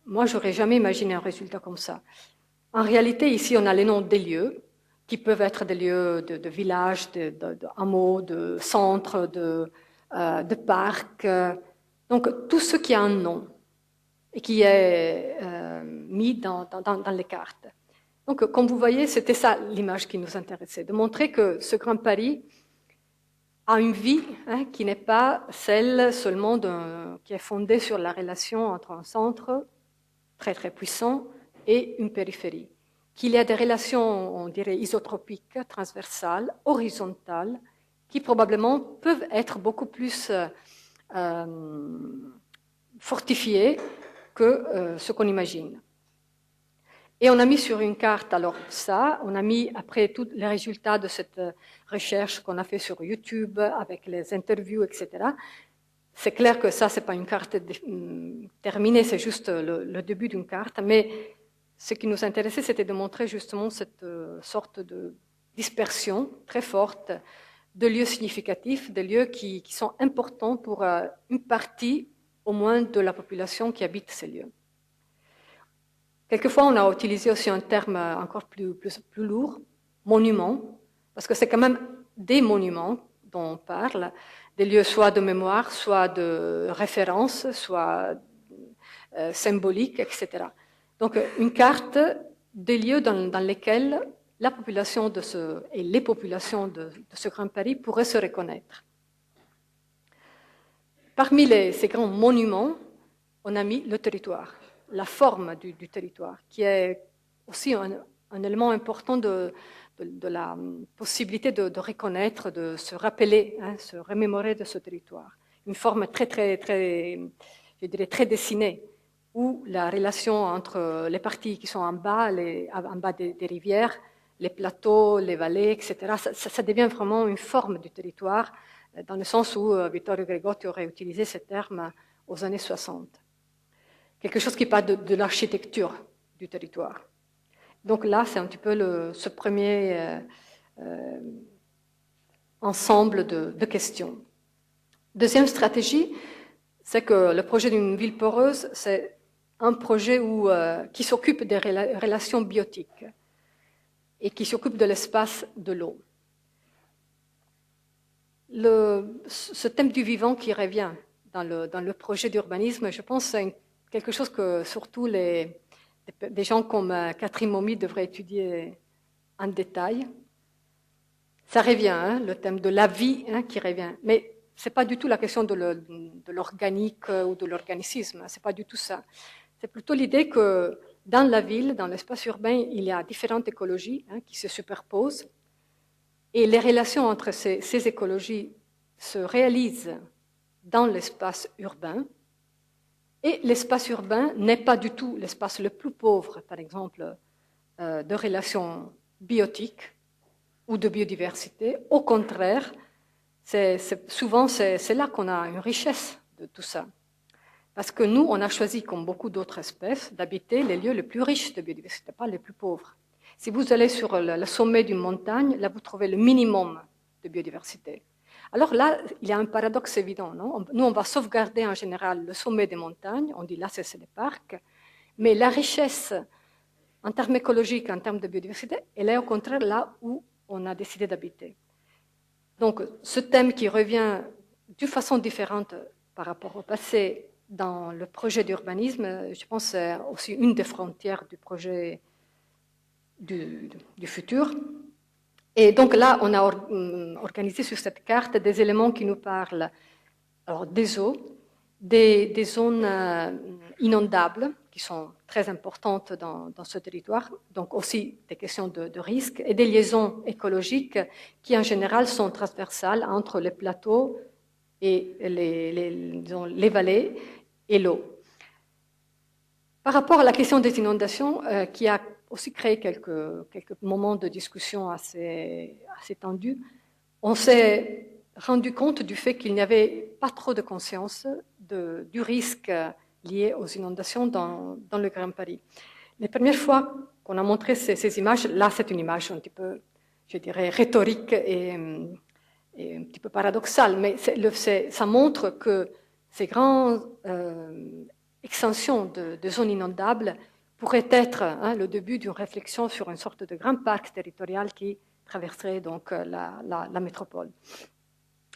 Speaker 1: Moi, j'aurais jamais imaginé un résultat comme ça. En réalité, ici, on a les noms des lieux, qui peuvent être des lieux de villages, de hameaux, de centres, de parcs. Donc, tout ce qui a un nom et qui est mis dans les cartes. Donc, comme vous voyez, c'était ça l'image qui nous intéressait, de montrer que ce Grand Paris a une vie qui n'est pas celle seulement qui est fondée sur la relation entre un centre très très puissant et une périphérie. Qu'il y a des relations, on dirait, isotropiques, transversales, horizontales, qui probablement peuvent être beaucoup plus fortifiées que ce qu'on imagine. Et on a mis sur une carte, alors ça, on a mis après tous les résultats de cette recherche qu'on a fait sur YouTube avec les interviews, etc. C'est clair que ça, c'est pas une carte terminée, c'est juste le début d'une carte, mais ce qui nous intéressait, c'était de montrer justement cette sorte de dispersion très forte de lieux significatifs, des lieux qui sont importants pour une partie au moins de la population qui habite ces lieux. Quelquefois, on a utilisé aussi un terme encore plus lourd, monument, parce que c'est quand même des monuments dont on parle, des lieux soit de mémoire, soit de référence, soit symboliques, etc. Donc, une carte des lieux dans lesquels la population et les populations de ce Grand Paris pourraient se reconnaître. Parmi ces grands monuments, on a mis le territoire, la forme du territoire, qui est aussi un élément important de la possibilité de reconnaître, de se rappeler, se remémorer de ce territoire. Une forme je dirais très dessinée, où la relation entre les parties qui sont en bas des rivières, les plateaux, les vallées, etc., ça devient vraiment une forme du territoire, dans le sens où Vittorio Gregotti aurait utilisé ce terme aux années 60. Quelque chose qui parle de l'architecture du territoire. Donc là, c'est un petit peu ce premier ensemble de questions. Deuxième stratégie, c'est que le projet d'une ville poreuse, c'est un projet qui s'occupe des relations biotiques et qui s'occupe de l'espace de l'eau. Ce thème du vivant qui revient dans le projet d'urbanisme, je pense que c'est quelque chose que surtout des gens comme Catherine Momy devraient étudier en détail. Ça revient, le thème de la vie qui revient. Mais ce n'est pas du tout la question de l'organique ou de l'organicisme, ce n'est pas du tout ça. C'est plutôt l'idée que dans la ville, dans l'espace urbain, il y a différentes écologies qui se superposent. Et les relations entre ces écologies se réalisent dans l'espace urbain. Et l'espace urbain n'est pas du tout l'espace le plus pauvre, par exemple, de relations biotiques ou de biodiversité. Au contraire, souvent c'est là qu'on a une richesse de tout ça. Parce que nous, on a choisi, comme beaucoup d'autres espèces, d'habiter les lieux les plus riches de biodiversité, pas les plus pauvres. Si vous allez sur le sommet d'une montagne, là, vous trouvez le minimum de biodiversité. Alors là, il y a un paradoxe évident. Non? Nous, on va sauvegarder en général le sommet des montagnes. On dit là, c'est les parcs. Mais la richesse, en termes écologiques, en termes de biodiversité, elle est au contraire là où on a décidé d'habiter. Donc, ce thème qui revient d'une façon différente par rapport au passé dans le projet d'urbanisme, je pense que c'est aussi une des frontières du projet du futur. Et donc là, on a organisé sur cette carte des éléments qui nous parlent alors, des eaux, des zones inondables qui sont très importantes dans ce territoire, donc aussi des questions de risque, et des liaisons écologiques qui en général sont transversales entre les plateaux et les vallées et l'eau. Par rapport à la question des inondations, qui a aussi créé quelques moments de discussion assez tendus, on s'est rendu compte du fait qu'il n'y avait pas trop de conscience du risque lié aux inondations dans le Grand Paris. Les premières fois qu'on a montré ces images, là c'est une image un petit peu, je dirais, rhétorique et un petit peu paradoxale, mais ça montre que ces grandes extensions de zones inondables pourraient être le début d'une réflexion sur une sorte de grand parc territorial qui traverserait donc la métropole.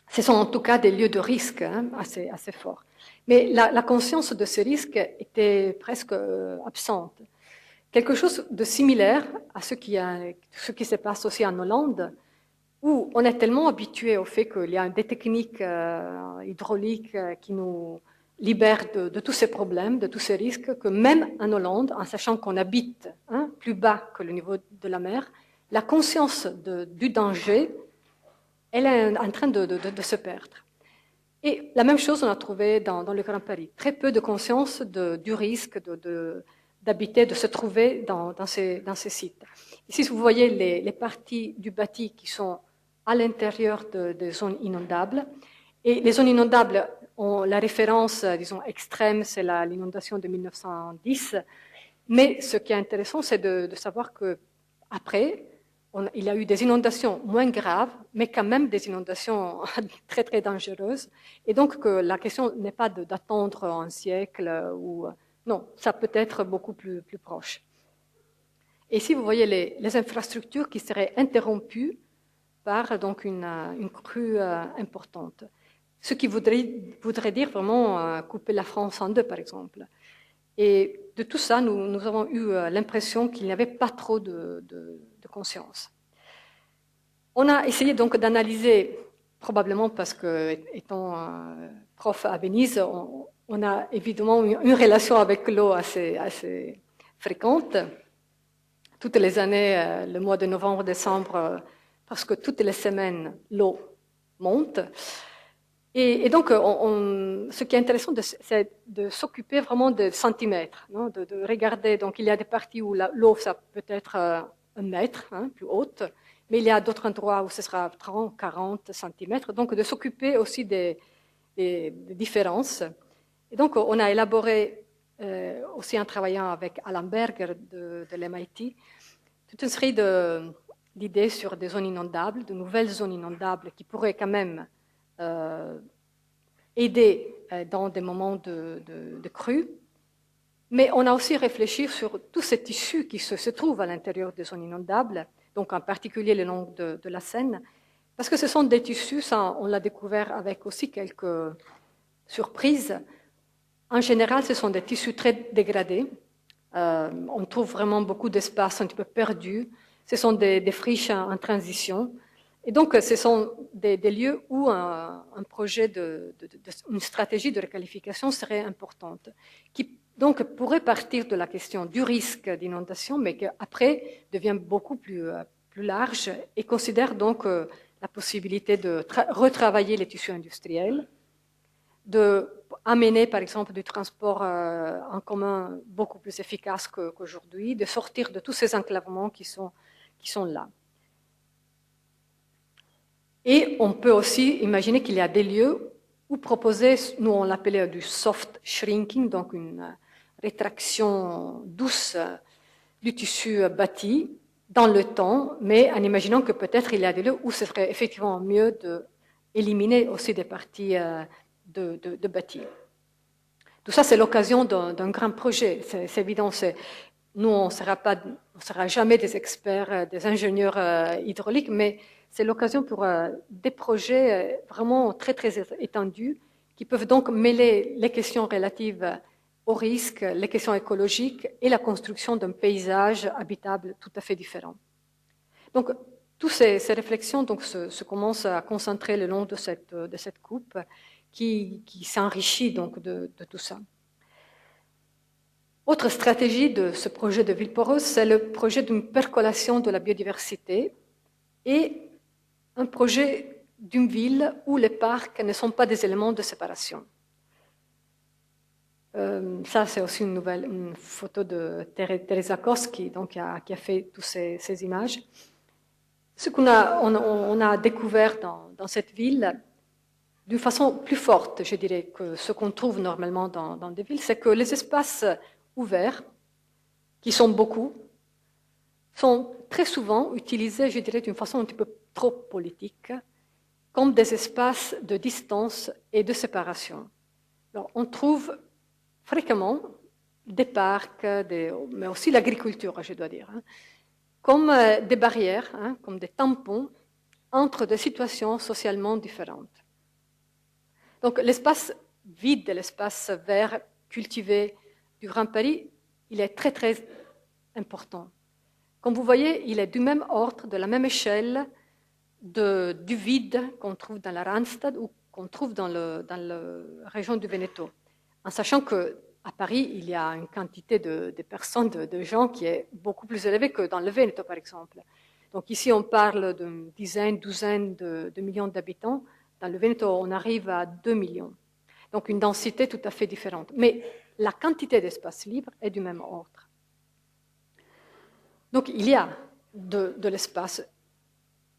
Speaker 1: Ce sont en tout cas des lieux de risque assez forts. Mais la conscience de ces risques était presque absente. Quelque chose de similaire à ce qui se passe aussi en Hollande, où on est tellement habitué au fait qu'il y a des techniques hydrauliques qui nous libèrent de tous ces problèmes, de tous ces risques, que même en Hollande, en sachant qu'on habite plus bas que le niveau de la mer, la conscience du danger, elle est en train de se perdre. Et la même chose on a trouvé dans le Grand Paris. Très peu de conscience du risque d'habiter, de se trouver dans ces sites. Ici, vous voyez les parties du bâti qui sont à l'intérieur des zones inondables. Et les zones inondables ont la référence, disons, extrême, c'est l'inondation de 1910. Mais ce qui est intéressant, c'est de savoir qu'après, il y a eu des inondations moins graves, mais quand même des inondations très, très dangereuses. Et donc, que la question n'est pas d'attendre un siècle ou... Non, ça peut être beaucoup plus proche. Et ici, vous voyez les infrastructures qui seraient interrompues par donc, une crue importante. Ce qui voudrait dire vraiment couper la France en deux, par exemple. Et de tout ça, nous avons eu l'impression qu'il n'y avait pas trop de conscience. On a essayé donc d'analyser, probablement parce que, étant prof à Venise, on a évidemment une relation avec l'eau assez fréquente. Toutes les années, le mois de novembre, décembre, parce que toutes les semaines, l'eau monte. Et donc, ce qui est intéressant, c'est de s'occuper vraiment de centimètres, non, de regarder. Donc, il y a des parties où l'eau, ça peut être 1 mètre, plus haute, mais il y a d'autres endroits où ce sera 30, 40 centimètres. Donc, de s'occuper aussi des différences. Et donc, on a élaboré, aussi en travaillant avec Alan Berger de l'MIT, toute une série d'idées sur des zones inondables, de nouvelles zones inondables qui pourraient quand même aider dans des moments de crue. Mais on a aussi réfléchi sur tous ces tissus qui se trouvent à l'intérieur des zones inondables, donc en particulier le long de la Seine, parce que ce sont des tissus, ça, on l'a découvert avec aussi quelques surprises. En général, ce sont des tissus très dégradés. On trouve vraiment beaucoup d'espaces un petit peu perdus. Ce sont des friches en transition. Et donc, ce sont des lieux où un projet une stratégie de requalification serait importante, qui donc pourrait partir de la question du risque d'inondation, mais qui après devient beaucoup plus large et considère donc la possibilité de retravailler les tissus industriels, d'amener par exemple du transport en commun beaucoup plus efficace qu'aujourd'hui, de sortir de tous ces enclavements qui sont là. Et on peut aussi imaginer qu'il y a des lieux où proposer, nous on l'appelait du soft shrinking, donc une rétraction douce du tissu bâti dans le temps, mais en imaginant que peut-être il y a des lieux où ce serait effectivement mieux d'éliminer aussi des parties de bâti. Tout ça, c'est l'occasion d'un grand projet. C'est évident, nous, on ne sera jamais des experts, des ingénieurs hydrauliques, mais c'est l'occasion pour des projets vraiment très, très étendus qui peuvent donc mêler les questions relatives au risque, les questions écologiques et la construction d'un paysage habitable tout à fait différent. Donc, toutes ces réflexions donc, se commencent à concentrer le long de cette coupe qui s'enrichit donc de tout ça. Autre stratégie de ce projet de ville poreuse, c'est le projet d'une percolation de la biodiversité et un projet d'une ville où les parcs ne sont pas des éléments de séparation. Ça, c'est aussi une photo de Teresa Koski, donc, qui a fait toutes ces images. Ce qu'on a découvert dans cette ville, d'une façon plus forte, je dirais, que ce qu'on trouve normalement dans des villes, c'est que les espaces ouverts, qui sont beaucoup, sont très souvent utilisés, je dirais, d'une façon un petit peu trop politique, comme des espaces de distance et de séparation. Alors, on trouve fréquemment des parcs, mais aussi l'agriculture, je dois dire, comme des barrières, comme des tampons entre des situations socialement différentes. Donc l'espace vide, l'espace vert, cultivé du Grand Paris, il est très, très important. Comme vous voyez, il est du même ordre, de la même échelle du vide qu'on trouve dans la Randstad ou qu'on trouve dans la région du Veneto. En sachant qu'à Paris, il y a une quantité de personnes, de gens qui est beaucoup plus élevée que dans le Veneto, par exemple. Donc ici, on parle d'une dizaine, douzaine de millions d'habitants. Dans le Veneto, on arrive à 2 millions. Donc une densité tout à fait différente. Mais la quantité d'espace libre est du même ordre. Donc il y a de l'espace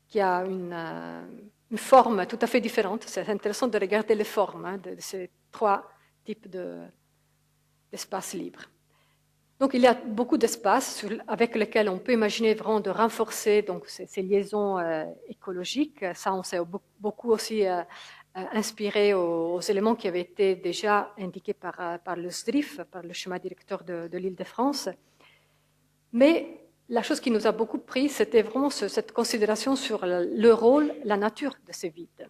Speaker 1: qui a une forme tout à fait différente. C'est intéressant de regarder les formes de ces 3 types d'espaces libres. Donc il y a beaucoup d'espaces avec lesquels on peut imaginer vraiment de renforcer donc, ces liaisons écologiques. Ça, on s'est beaucoup aussi inspiré aux éléments qui avaient été déjà indiqués par le SDRIF, par le schéma directeur de l'Île-de-France. Mais la chose qui nous a beaucoup pris, c'était vraiment cette considération sur le rôle, la nature de ces vides.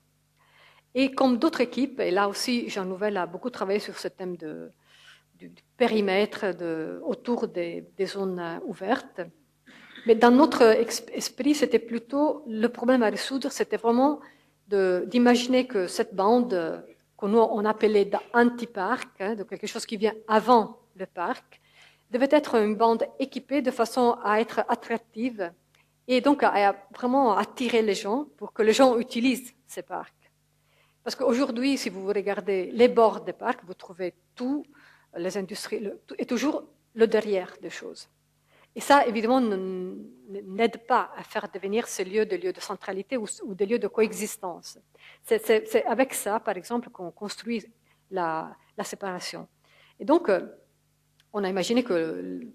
Speaker 1: Et comme d'autres équipes, et là aussi Jean Nouvel a beaucoup travaillé sur ce thème du périmètre autour des zones ouvertes. Mais dans notre esprit, c'était plutôt le problème à résoudre, c'était vraiment d'imaginer que cette bande que nous on appelait d'anti-parc, de quelque chose qui vient avant le parc, devait être une bande équipée de façon à être attractive et donc à vraiment attirer les gens pour que les gens utilisent ces parcs. Parce qu'aujourd'hui, si vous regardez les bords des parcs, vous trouvez tout, les industries, et toujours le derrière des choses. Et ça, évidemment, n'aide pas à faire devenir ces lieux des lieux de centralité ou des lieux de coexistence. C'est avec ça, par exemple, qu'on construit la séparation. Et donc, on a imaginé qu'une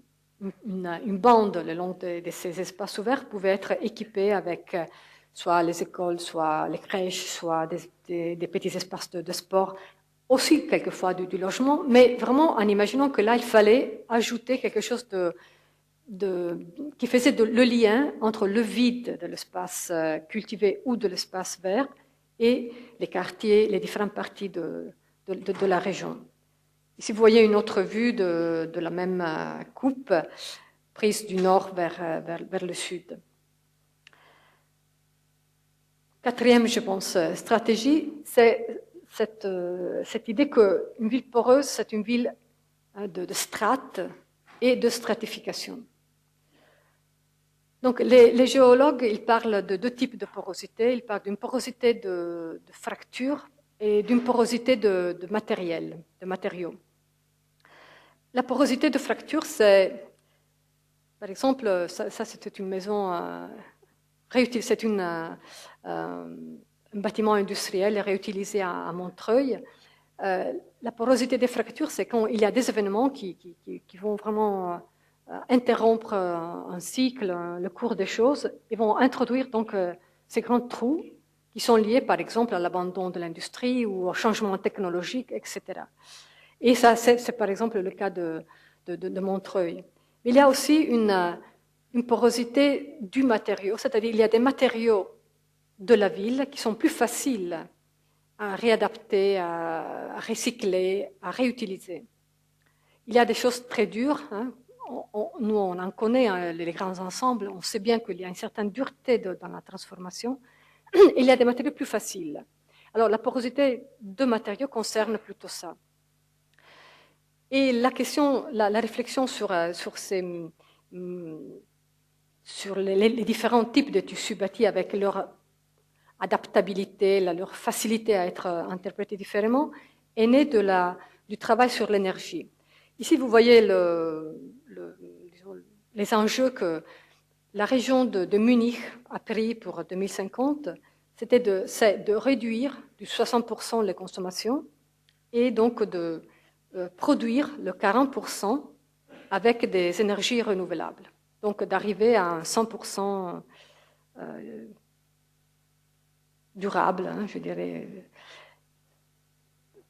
Speaker 1: bande le long de ces espaces ouverts pouvait être équipée avec soit les écoles, soit les crèches, soit des petits espaces de sport, aussi quelquefois du logement, mais vraiment en imaginant que là, il fallait ajouter quelque chose qui faisait le lien entre le vide de l'espace cultivé ou de l'espace vert et les quartiers, les différentes parties de la région. Ici, vous voyez une autre vue de la même coupe, prise du nord vers le sud. Quatrième, je pense, stratégie, c'est cette idée qu'une ville poreuse, c'est une ville de strates et de stratification. Donc, les géologues, ils parlent de deux types de porosité. Ils parlent d'une porosité de fracture et d'une porosité de matériaux. La porosité de fracture, c'est, par exemple, ça c'était une maison c'est un bâtiment industriel réutilisé à Montreuil. La porosité des fractures, c'est quand il y a des événements qui vont vraiment interrompre un cycle, le cours des choses, et vont introduire donc ces grands trous qui sont liés, par exemple, à l'abandon de l'industrie ou au changement technologique, etc. Et ça, c'est par exemple le cas de Montreuil. Mais il y a aussi une porosité du matériau, c'est-à-dire il y a des matériaux de la ville qui sont plus faciles à réadapter, à recycler, à réutiliser. Il y a des choses très dures. Hein. Nous, on en connaît hein, les grands ensembles. On sait bien qu'il y a une certaine dureté dans la transformation. Il y a des matériaux plus faciles. Alors, la porosité de matériaux concerne plutôt ça. Et la question, la réflexion sur les différents types de tissus bâtis avec leur adaptabilité, leur facilité à être interprétés différemment, est née du travail sur l'énergie. Ici, vous voyez les enjeux que la région de Munich a pris pour 2050, c'est de réduire de 60% les consommations et donc de produire le 40% avec des énergies renouvelables. Donc d'arriver à un 100% durable, hein, je dirais.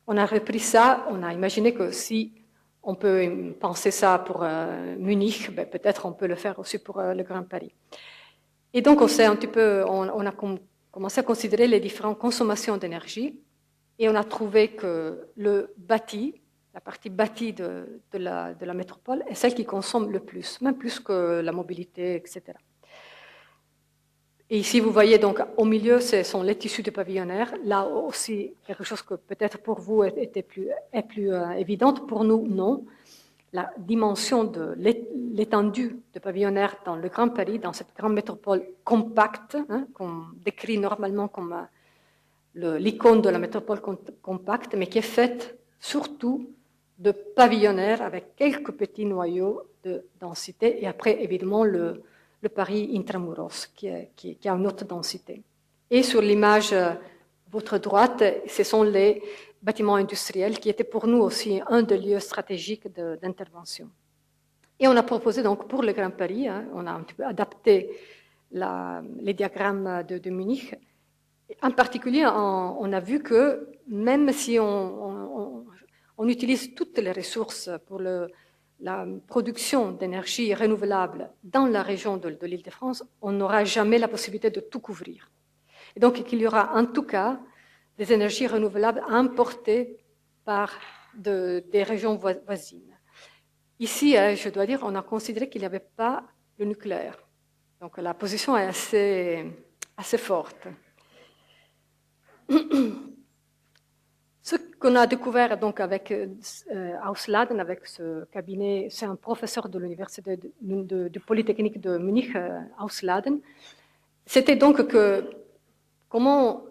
Speaker 1: On a repris ça, on a imaginé que si on peut penser ça pour Munich, ben peut-être on peut le faire aussi pour le Grand Paris. Et donc on a commencé à considérer les différentes consommations d'énergie et on a trouvé que le bâti, la partie bâtie de la métropole est celle qui consomme le plus, même plus que la mobilité, etc. Et ici, vous voyez donc au milieu, ce sont les tissus de pavillonnaire. Là aussi, quelque chose que peut-être pour vous est plus évidente, pour nous, non. La dimension de l'étendue de pavillonnaire dans le Grand Paris, dans cette grande métropole compacte, hein, qu'on décrit normalement comme l'icône de la métropole compacte, mais qui est faite surtout de pavillonnaire avec quelques petits noyaux de densité et après, évidemment, le Paris intramuros qui a une autre densité. Et sur l'image, votre droite, ce sont les bâtiments industriels qui étaient pour nous aussi un des lieux stratégiques d'intervention. Et on a proposé donc pour le Grand Paris, on a un petit peu adapté les diagrammes de Munich. En particulier, on a vu que même si on utilise toutes les ressources pour la production d'énergie renouvelable dans la région de l'Île-de-France, on n'aura jamais la possibilité de tout couvrir. Et donc, il y aura en tout cas des énergies renouvelables importées par des régions voisines. Ici, je dois dire, on a considéré qu'il n'y avait pas le nucléaire. Donc, la position est assez forte. Ce qu'on a découvert donc avec Ausladen, avec ce cabinet, c'est un professeur de l'université de Polytechnique de Munich, Ausladen, c'était donc que comment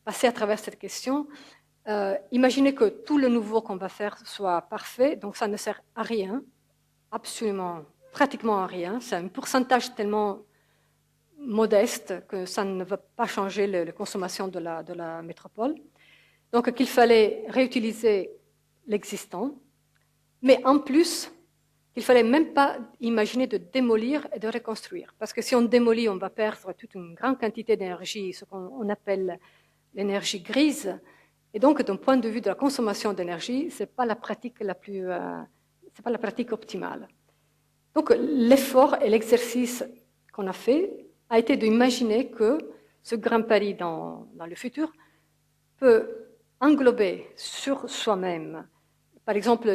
Speaker 1: passer à travers cette question. Imaginez que tout le nouveau qu'on va faire soit parfait, donc ça ne sert à rien, absolument, pratiquement à rien. C'est un pourcentage tellement modeste que ça ne va pas changer la consommation de la métropole. Donc qu'il fallait réutiliser l'existant, mais en plus, il ne fallait même pas imaginer de démolir et de reconstruire. Parce que si on démolit, on va perdre toute une grande quantité d'énergie, ce qu'on appelle l'énergie grise. Et donc, d'un point de vue de la consommation d'énergie, ce n'est pas la pratique c'est pas la pratique optimale. Donc, l'effort et l'exercice qu'on a fait a été d'imaginer que ce Grand Paris dans le futur peut englober sur soi-même, par exemple,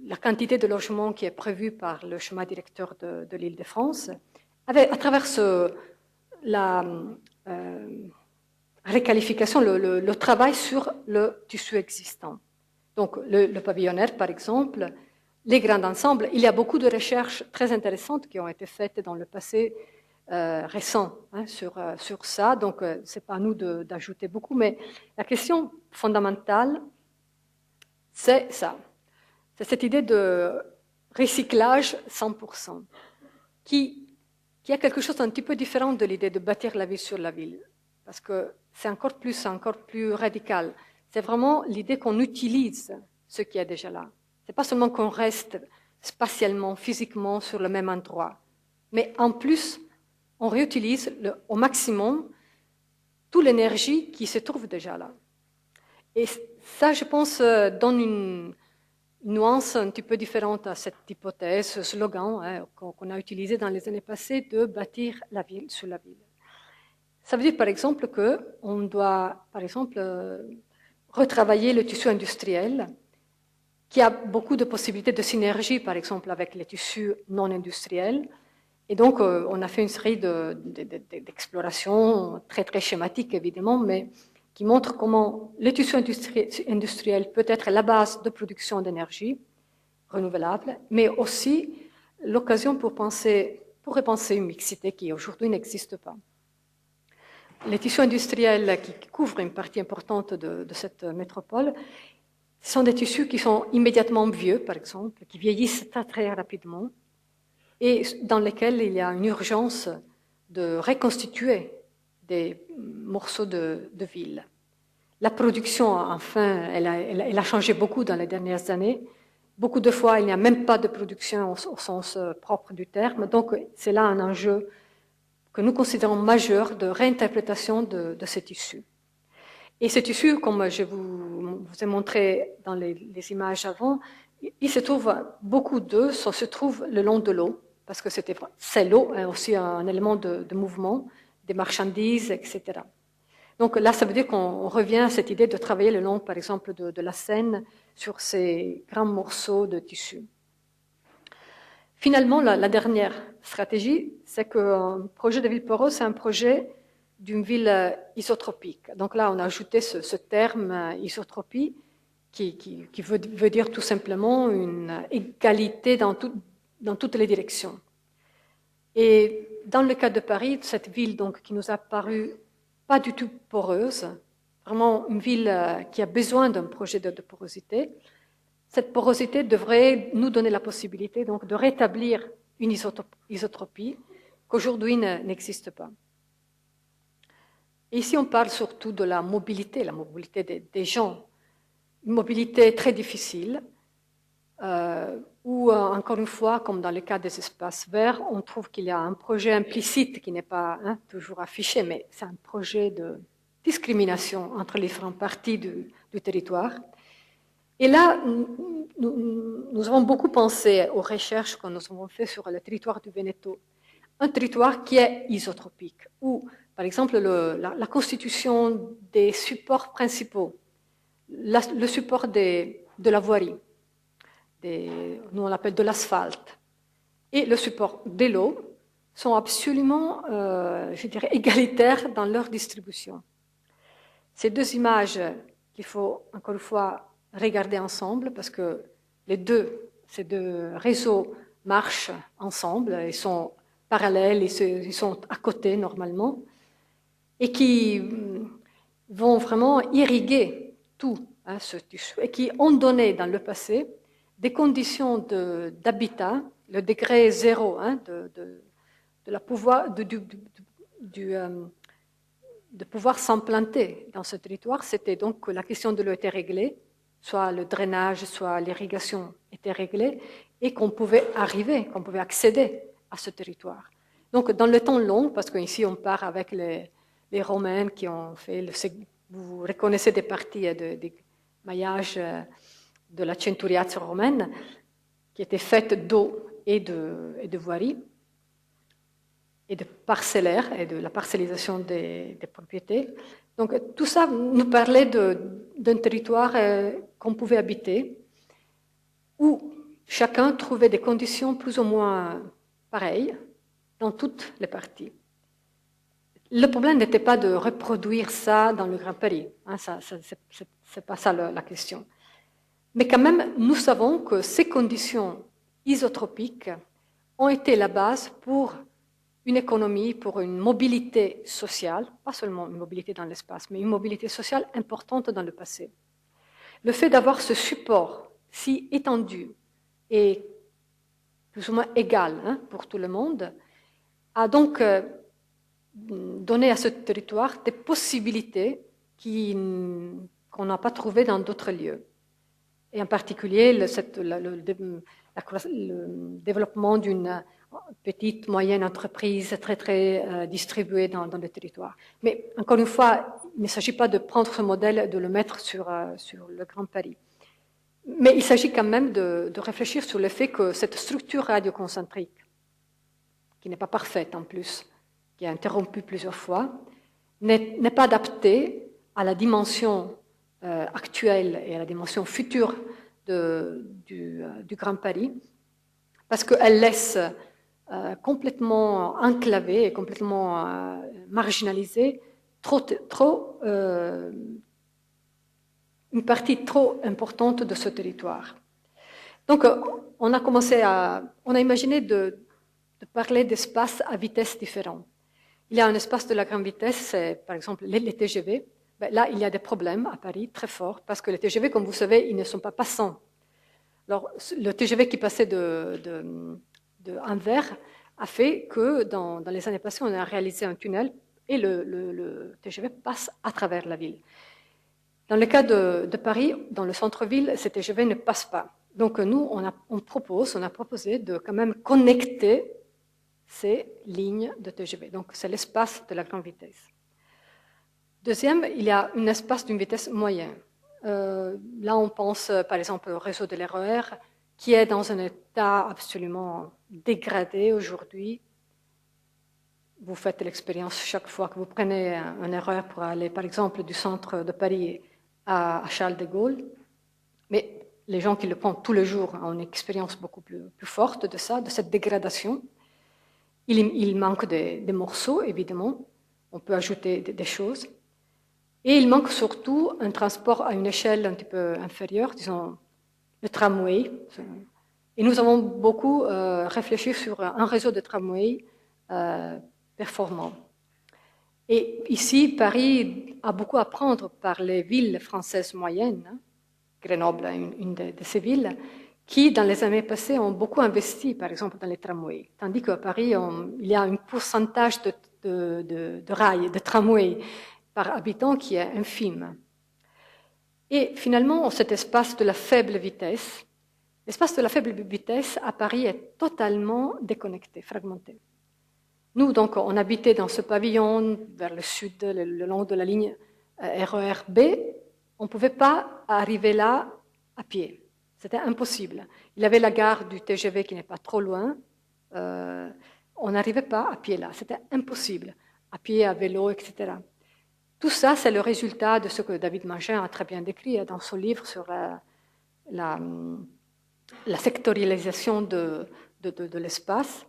Speaker 1: la quantité de logements qui est prévue par le schéma directeur de l'Île-de-France, à travers la réqualification, le travail sur le tissu existant. Donc, le pavillonnaire, par exemple, les grands ensembles, il y a beaucoup de recherches très intéressantes qui ont été faites dans le passé récent sur ça, donc ce n'est pas à nous d'ajouter beaucoup, mais la question fondamentale, c'est ça. C'est cette idée de recyclage 100%, qui a quelque chose d'un petit peu différent de l'idée de bâtir la ville sur la ville, parce que c'est encore plus radical. C'est vraiment l'idée qu'on utilise ce qui est déjà là. Ce n'est pas seulement qu'on reste spatialement, physiquement sur le même endroit, mais en plus, on réutilise au maximum toute l'énergie qui se trouve déjà là. Et ça, je pense, donne une nuance un petit peu différente à cette hypothèse, ce slogan qu'on a utilisé dans les années passées de bâtir la ville sur la ville. Ça veut dire, par exemple, qu'on doit, par exemple, retravailler le tissu industriel, qui a beaucoup de possibilités de synergie, par exemple, avec les tissus non industriels. Et donc, on a fait une série d'explorations très, très schématiques, évidemment, mais qui montrent comment le tissu industriel peut être la base de production d'énergie renouvelable, mais aussi l'occasion pour repenser une mixité qui aujourd'hui n'existe pas. Les tissus industriels qui couvrent une partie importante de cette métropole sont des tissus qui sont immédiatement vieux, par exemple, qui vieillissent très, très rapidement, et dans lesquels il y a une urgence de reconstituer des morceaux de ville. La production, enfin, elle a changé beaucoup dans les dernières années. Beaucoup de fois, il n'y a même pas de production au sens propre du terme. Donc, c'est là un enjeu que nous considérons majeur de réinterprétation de ces tissus. Et ces tissus, comme je vous ai montré dans les images avant, il se trouve, beaucoup d'eux se trouvent le long de l'eau, parce que c'est l'eau, aussi un élément de mouvement, des marchandises, etc. Donc là, ça veut dire qu'on revient à cette idée de travailler le long, par exemple, de la Seine, sur ces grands morceaux de tissu. Finalement, la dernière stratégie, c'est qu'un projet de ville poreuse, c'est un projet d'une ville isotropique. Donc là, on a ajouté ce terme isotropie, qui veut dire tout simplement une égalité dans toutes les directions. Et dans le cas de Paris, cette ville donc, qui nous a paru pas du tout poreuse, vraiment une ville qui a besoin d'un projet de porosité, cette porosité devrait nous donner la possibilité donc, de rétablir une isotropie qu'aujourd'hui n'existe pas. Et ici, on parle surtout de la mobilité des gens, une mobilité très difficile, où, encore une fois, comme dans le cas des espaces verts, on trouve qu'il y a un projet implicite qui n'est pas toujours affiché, mais c'est un projet de discrimination entre les différentes parties du territoire. Et là, nous avons beaucoup pensé aux recherches que nous avons faites sur le territoire du Veneto, un territoire qui est isotropique, où, par exemple, la constitution des supports principaux, le support de la voirie, nous on l'appelle de l'asphalte, et le support de l'eau, sont absolument, je dirais, égalitaires dans leur distribution. Ces deux images qu'il faut, encore une fois, regarder ensemble, parce que ces deux réseaux marchent ensemble, ils sont parallèles, ils sont à côté normalement, et qui vont vraiment irriguer tout ce tissu, et qui ont donné dans le passé des conditions d'habitat, le degré zéro de pouvoir s'implanter dans ce territoire. C'était donc que la question de l'eau était réglée, soit le drainage, soit l'irrigation était réglée, et qu'on pouvait accéder à ce territoire. Donc, dans le temps long, parce qu'ici on part avec les Romains qui ont fait, vous reconnaissez des parties des maillages de la Centuriazza romaine, qui étaient faites d'eau et de voirie, et de parcellaire, et de la parcellisation des propriétés. Donc tout ça nous parlait d'un territoire qu'on pouvait habiter, où chacun trouvait des conditions plus ou moins pareilles dans toutes les parties. Le problème n'était pas de reproduire ça dans le Grand Paris, c'est pas ça la question. Mais quand même, nous savons que ces conditions isotropiques ont été la base pour une économie, pour une mobilité sociale, pas seulement une mobilité dans l'espace, mais une mobilité sociale importante dans le passé. Le fait d'avoir ce support si étendu et plus ou moins égal pour tout le monde a donc donné à ce territoire des possibilités qu'on n'a pas trouvées dans d'autres lieux. Et en particulier le développement d'une petite, moyenne entreprise très distribuée dans le territoire. Mais encore une fois, il ne s'agit pas de prendre ce modèle et de le mettre sur le Grand Paris. Mais il s'agit quand même de réfléchir sur le fait que cette structure radioconcentrique, qui n'est pas parfaite en plus, qui est interrompue plusieurs fois, n'est pas adaptée à la dimension actuelle et à la dimension future du Grand Paris, parce qu'elle laisse complètement enclavée et complètement marginalisée une partie trop importante de ce territoire. Donc, on a imaginé de parler d'espaces à vitesse différentes. Il y a un espace de la grande vitesse, c'est par exemple les TGV. Là, il y a des problèmes à Paris très forts, parce que les TGV, comme vous savez, ils ne sont pas passants. Alors, le TGV qui passait de Anvers a fait que dans les années passées, on a réalisé un tunnel et le TGV passe à travers la ville. Dans le cas de Paris, dans le centre-ville, ces TGV ne passent pas. Donc nous, on a proposé de quand même connecter ces lignes de TGV. Donc c'est l'espace de la grande vitesse. Deuxième, il y a un espace d'une vitesse moyenne. Là, on pense par exemple au réseau de l'RER, qui est dans un état absolument dégradé aujourd'hui. Vous faites l'expérience chaque fois que vous prenez un RER pour aller, par exemple, du centre de Paris à Charles de Gaulle. Mais les gens qui le prennent tous les jours ont une expérience beaucoup plus forte de ça, de cette dégradation. Il manque des morceaux, évidemment. On peut ajouter des choses. Et il manque surtout un transport à une échelle un petit peu inférieure, disons le tramway. Et nous avons beaucoup réfléchi sur un réseau de tramway performant. Et ici, Paris a beaucoup à prendre par les villes françaises moyennes. Grenoble est une de ces villes qui, dans les années passées, ont beaucoup investi, par exemple, dans les tramways. Tandis qu'à Paris, il y a un pourcentage de rails, de tramways par habitant qui est infime. Et finalement, cet espace de la faible vitesse L'espace de la faible vitesse à Paris est totalement déconnecté, fragmenté. Nous, donc, on habitait dans ce pavillon vers le sud, le long de la ligne RER B. On ne pouvait pas arriver là à pied. C'était impossible. Il y avait la gare du TGV qui n'est pas trop loin. On n'arrivait pas à pied là. C'était impossible. À pied, à vélo, etc. Tout ça, c'est le résultat de ce que David Mangin a très bien décrit dans son livre sur la sectorialisation de l'espace.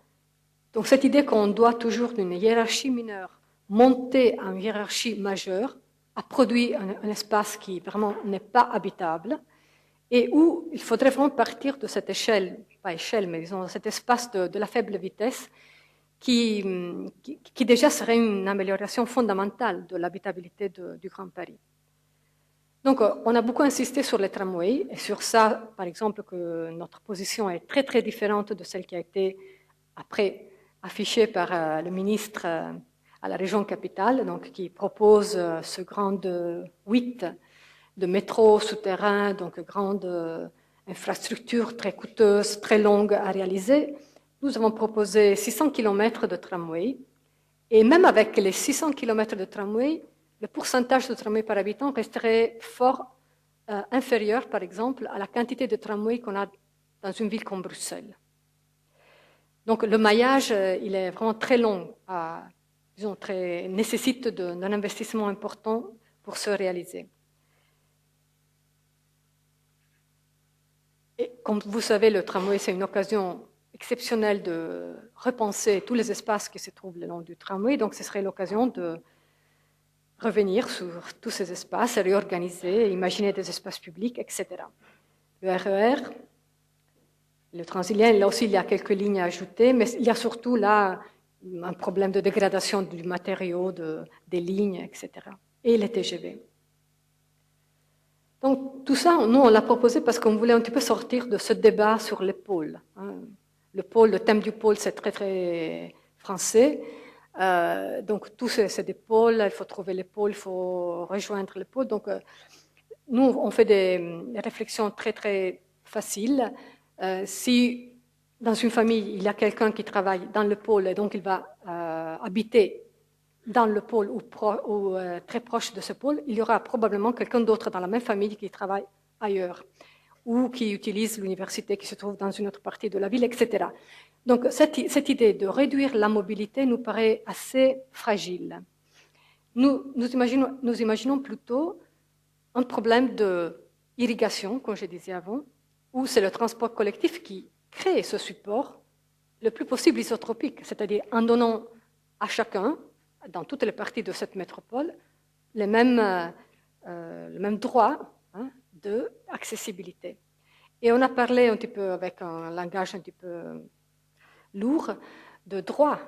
Speaker 1: Donc cette idée qu'on doit toujours d'une hiérarchie mineure monter à une hiérarchie majeure a produit un espace qui vraiment n'est pas habitable et où il faudrait vraiment partir de cette échelle, pas échelle, mais disons cet espace de la faible vitesse qui déjà serait une amélioration fondamentale de l'habitabilité du Grand Paris. Donc, on a beaucoup insisté sur les tramways et sur ça, par exemple, que notre position est très, très différente de celle qui a été après affichée par le ministre à la région capitale, donc qui propose ce grand 8 de métro souterrain, donc grande infrastructure très coûteuse, très longue à réaliser. Nous avons proposé 600 km de tramway et même avec les 600 km de tramway, le pourcentage de tramway par habitant resterait fort inférieur, par exemple, à la quantité de tramway qu'on a dans une ville comme Bruxelles. Donc le maillage, il est vraiment très long, disons, nécessite d'un investissement important pour se réaliser. Et comme vous savez, le tramway, c'est une occasion exceptionnelle de repenser tous les espaces qui se trouvent le long du tramway. Donc ce serait l'occasion de revenir sur tous ces espaces, réorganiser, imaginer des espaces publics, etc. Le RER, le Transilien, là aussi il y a quelques lignes à ajouter, mais il y a surtout là un problème de dégradation du matériau, des lignes, etc. Et les TGV. Donc tout ça, nous on l'a proposé parce qu'on voulait un petit peu sortir de ce débat sur les pôles. Le thème du pôle c'est très très français. Donc tous c'est des pôles, il faut trouver les pôles, il faut rejoindre les pôles. Donc nous on fait des réflexions très très faciles. Si dans une famille il y a quelqu'un qui travaille dans le pôle et donc il va habiter dans le pôle ou très proche de ce pôle, il y aura probablement quelqu'un d'autre dans la même famille qui travaille ailleurs ou qui utilise l'université qui se trouve dans une autre partie de la ville, etc. Donc cette idée de réduire la mobilité nous paraît assez fragile. Nous imaginons plutôt un problème d'irrigation, comme je disais avant, où c'est le transport collectif qui crée ce support le plus possible isotropique, c'est-à-dire en donnant à chacun, dans toutes les parties de cette métropole, le même droit d'accessibilité. Et on a parlé un petit peu avec un langage un petit peu lourd de droits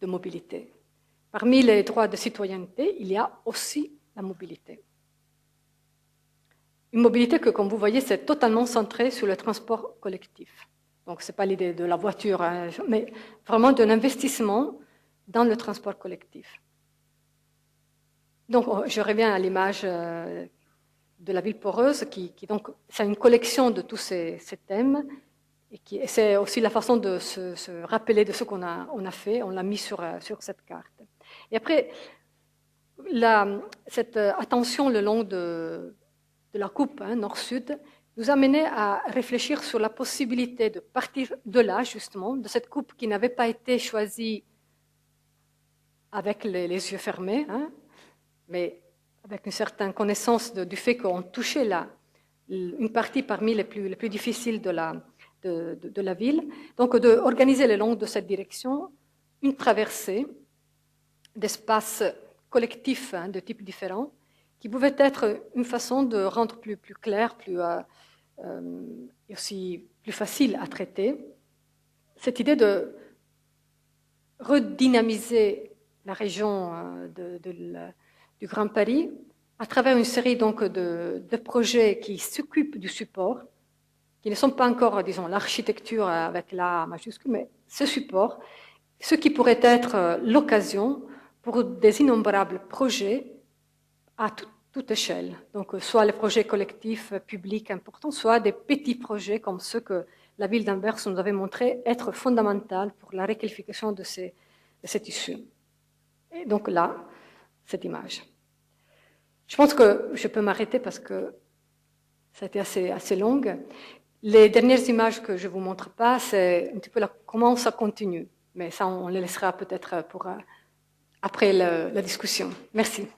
Speaker 1: de mobilité. Parmi les droits de citoyenneté, il y a aussi la mobilité. Une mobilité que, comme vous voyez, c'est totalement centrée sur le transport collectif. Donc, ce n'est pas l'idée de la voiture, mais vraiment d'un investissement dans le transport collectif. Donc, je reviens à l'image de la ville poreuse, donc, c'est une collection de tous ces thèmes, et c'est aussi la façon de se rappeler de ce qu'on a fait, on l'a mis sur cette carte. Et après, cette attention le long de la coupe nord-sud nous a mené à réfléchir sur la possibilité de partir de là, justement, de cette coupe qui n'avait pas été choisie avec les yeux fermés, mais avec une certaine connaissance du fait qu'on touchait là une partie parmi les plus difficiles de la ville. Donc, d'organiser le long de cette direction une traversée d'espaces collectifs de types différents qui pouvait être une façon de rendre plus clair, et aussi plus facile à traiter cette idée de redynamiser la région du Grand Paris à travers une série donc de projets qui s'occupent du support, qui ne sont pas encore, disons, l'architecture avec la majuscule, mais ce support, ce qui pourrait être l'occasion pour des innombrables projets à toute échelle. Donc, soit les projets collectifs publics importants, soit des petits projets comme ceux que la ville d'Anvers nous avait montré être fondamentaux pour la réqualification de ces tissus. Et donc là, cette image. Je pense que je peux m'arrêter parce que ça a été assez longue. Les dernières images que je ne vous montre pas, c'est un petit peu comment ça continue. Mais ça, on les laissera peut-être pour après la discussion. Merci.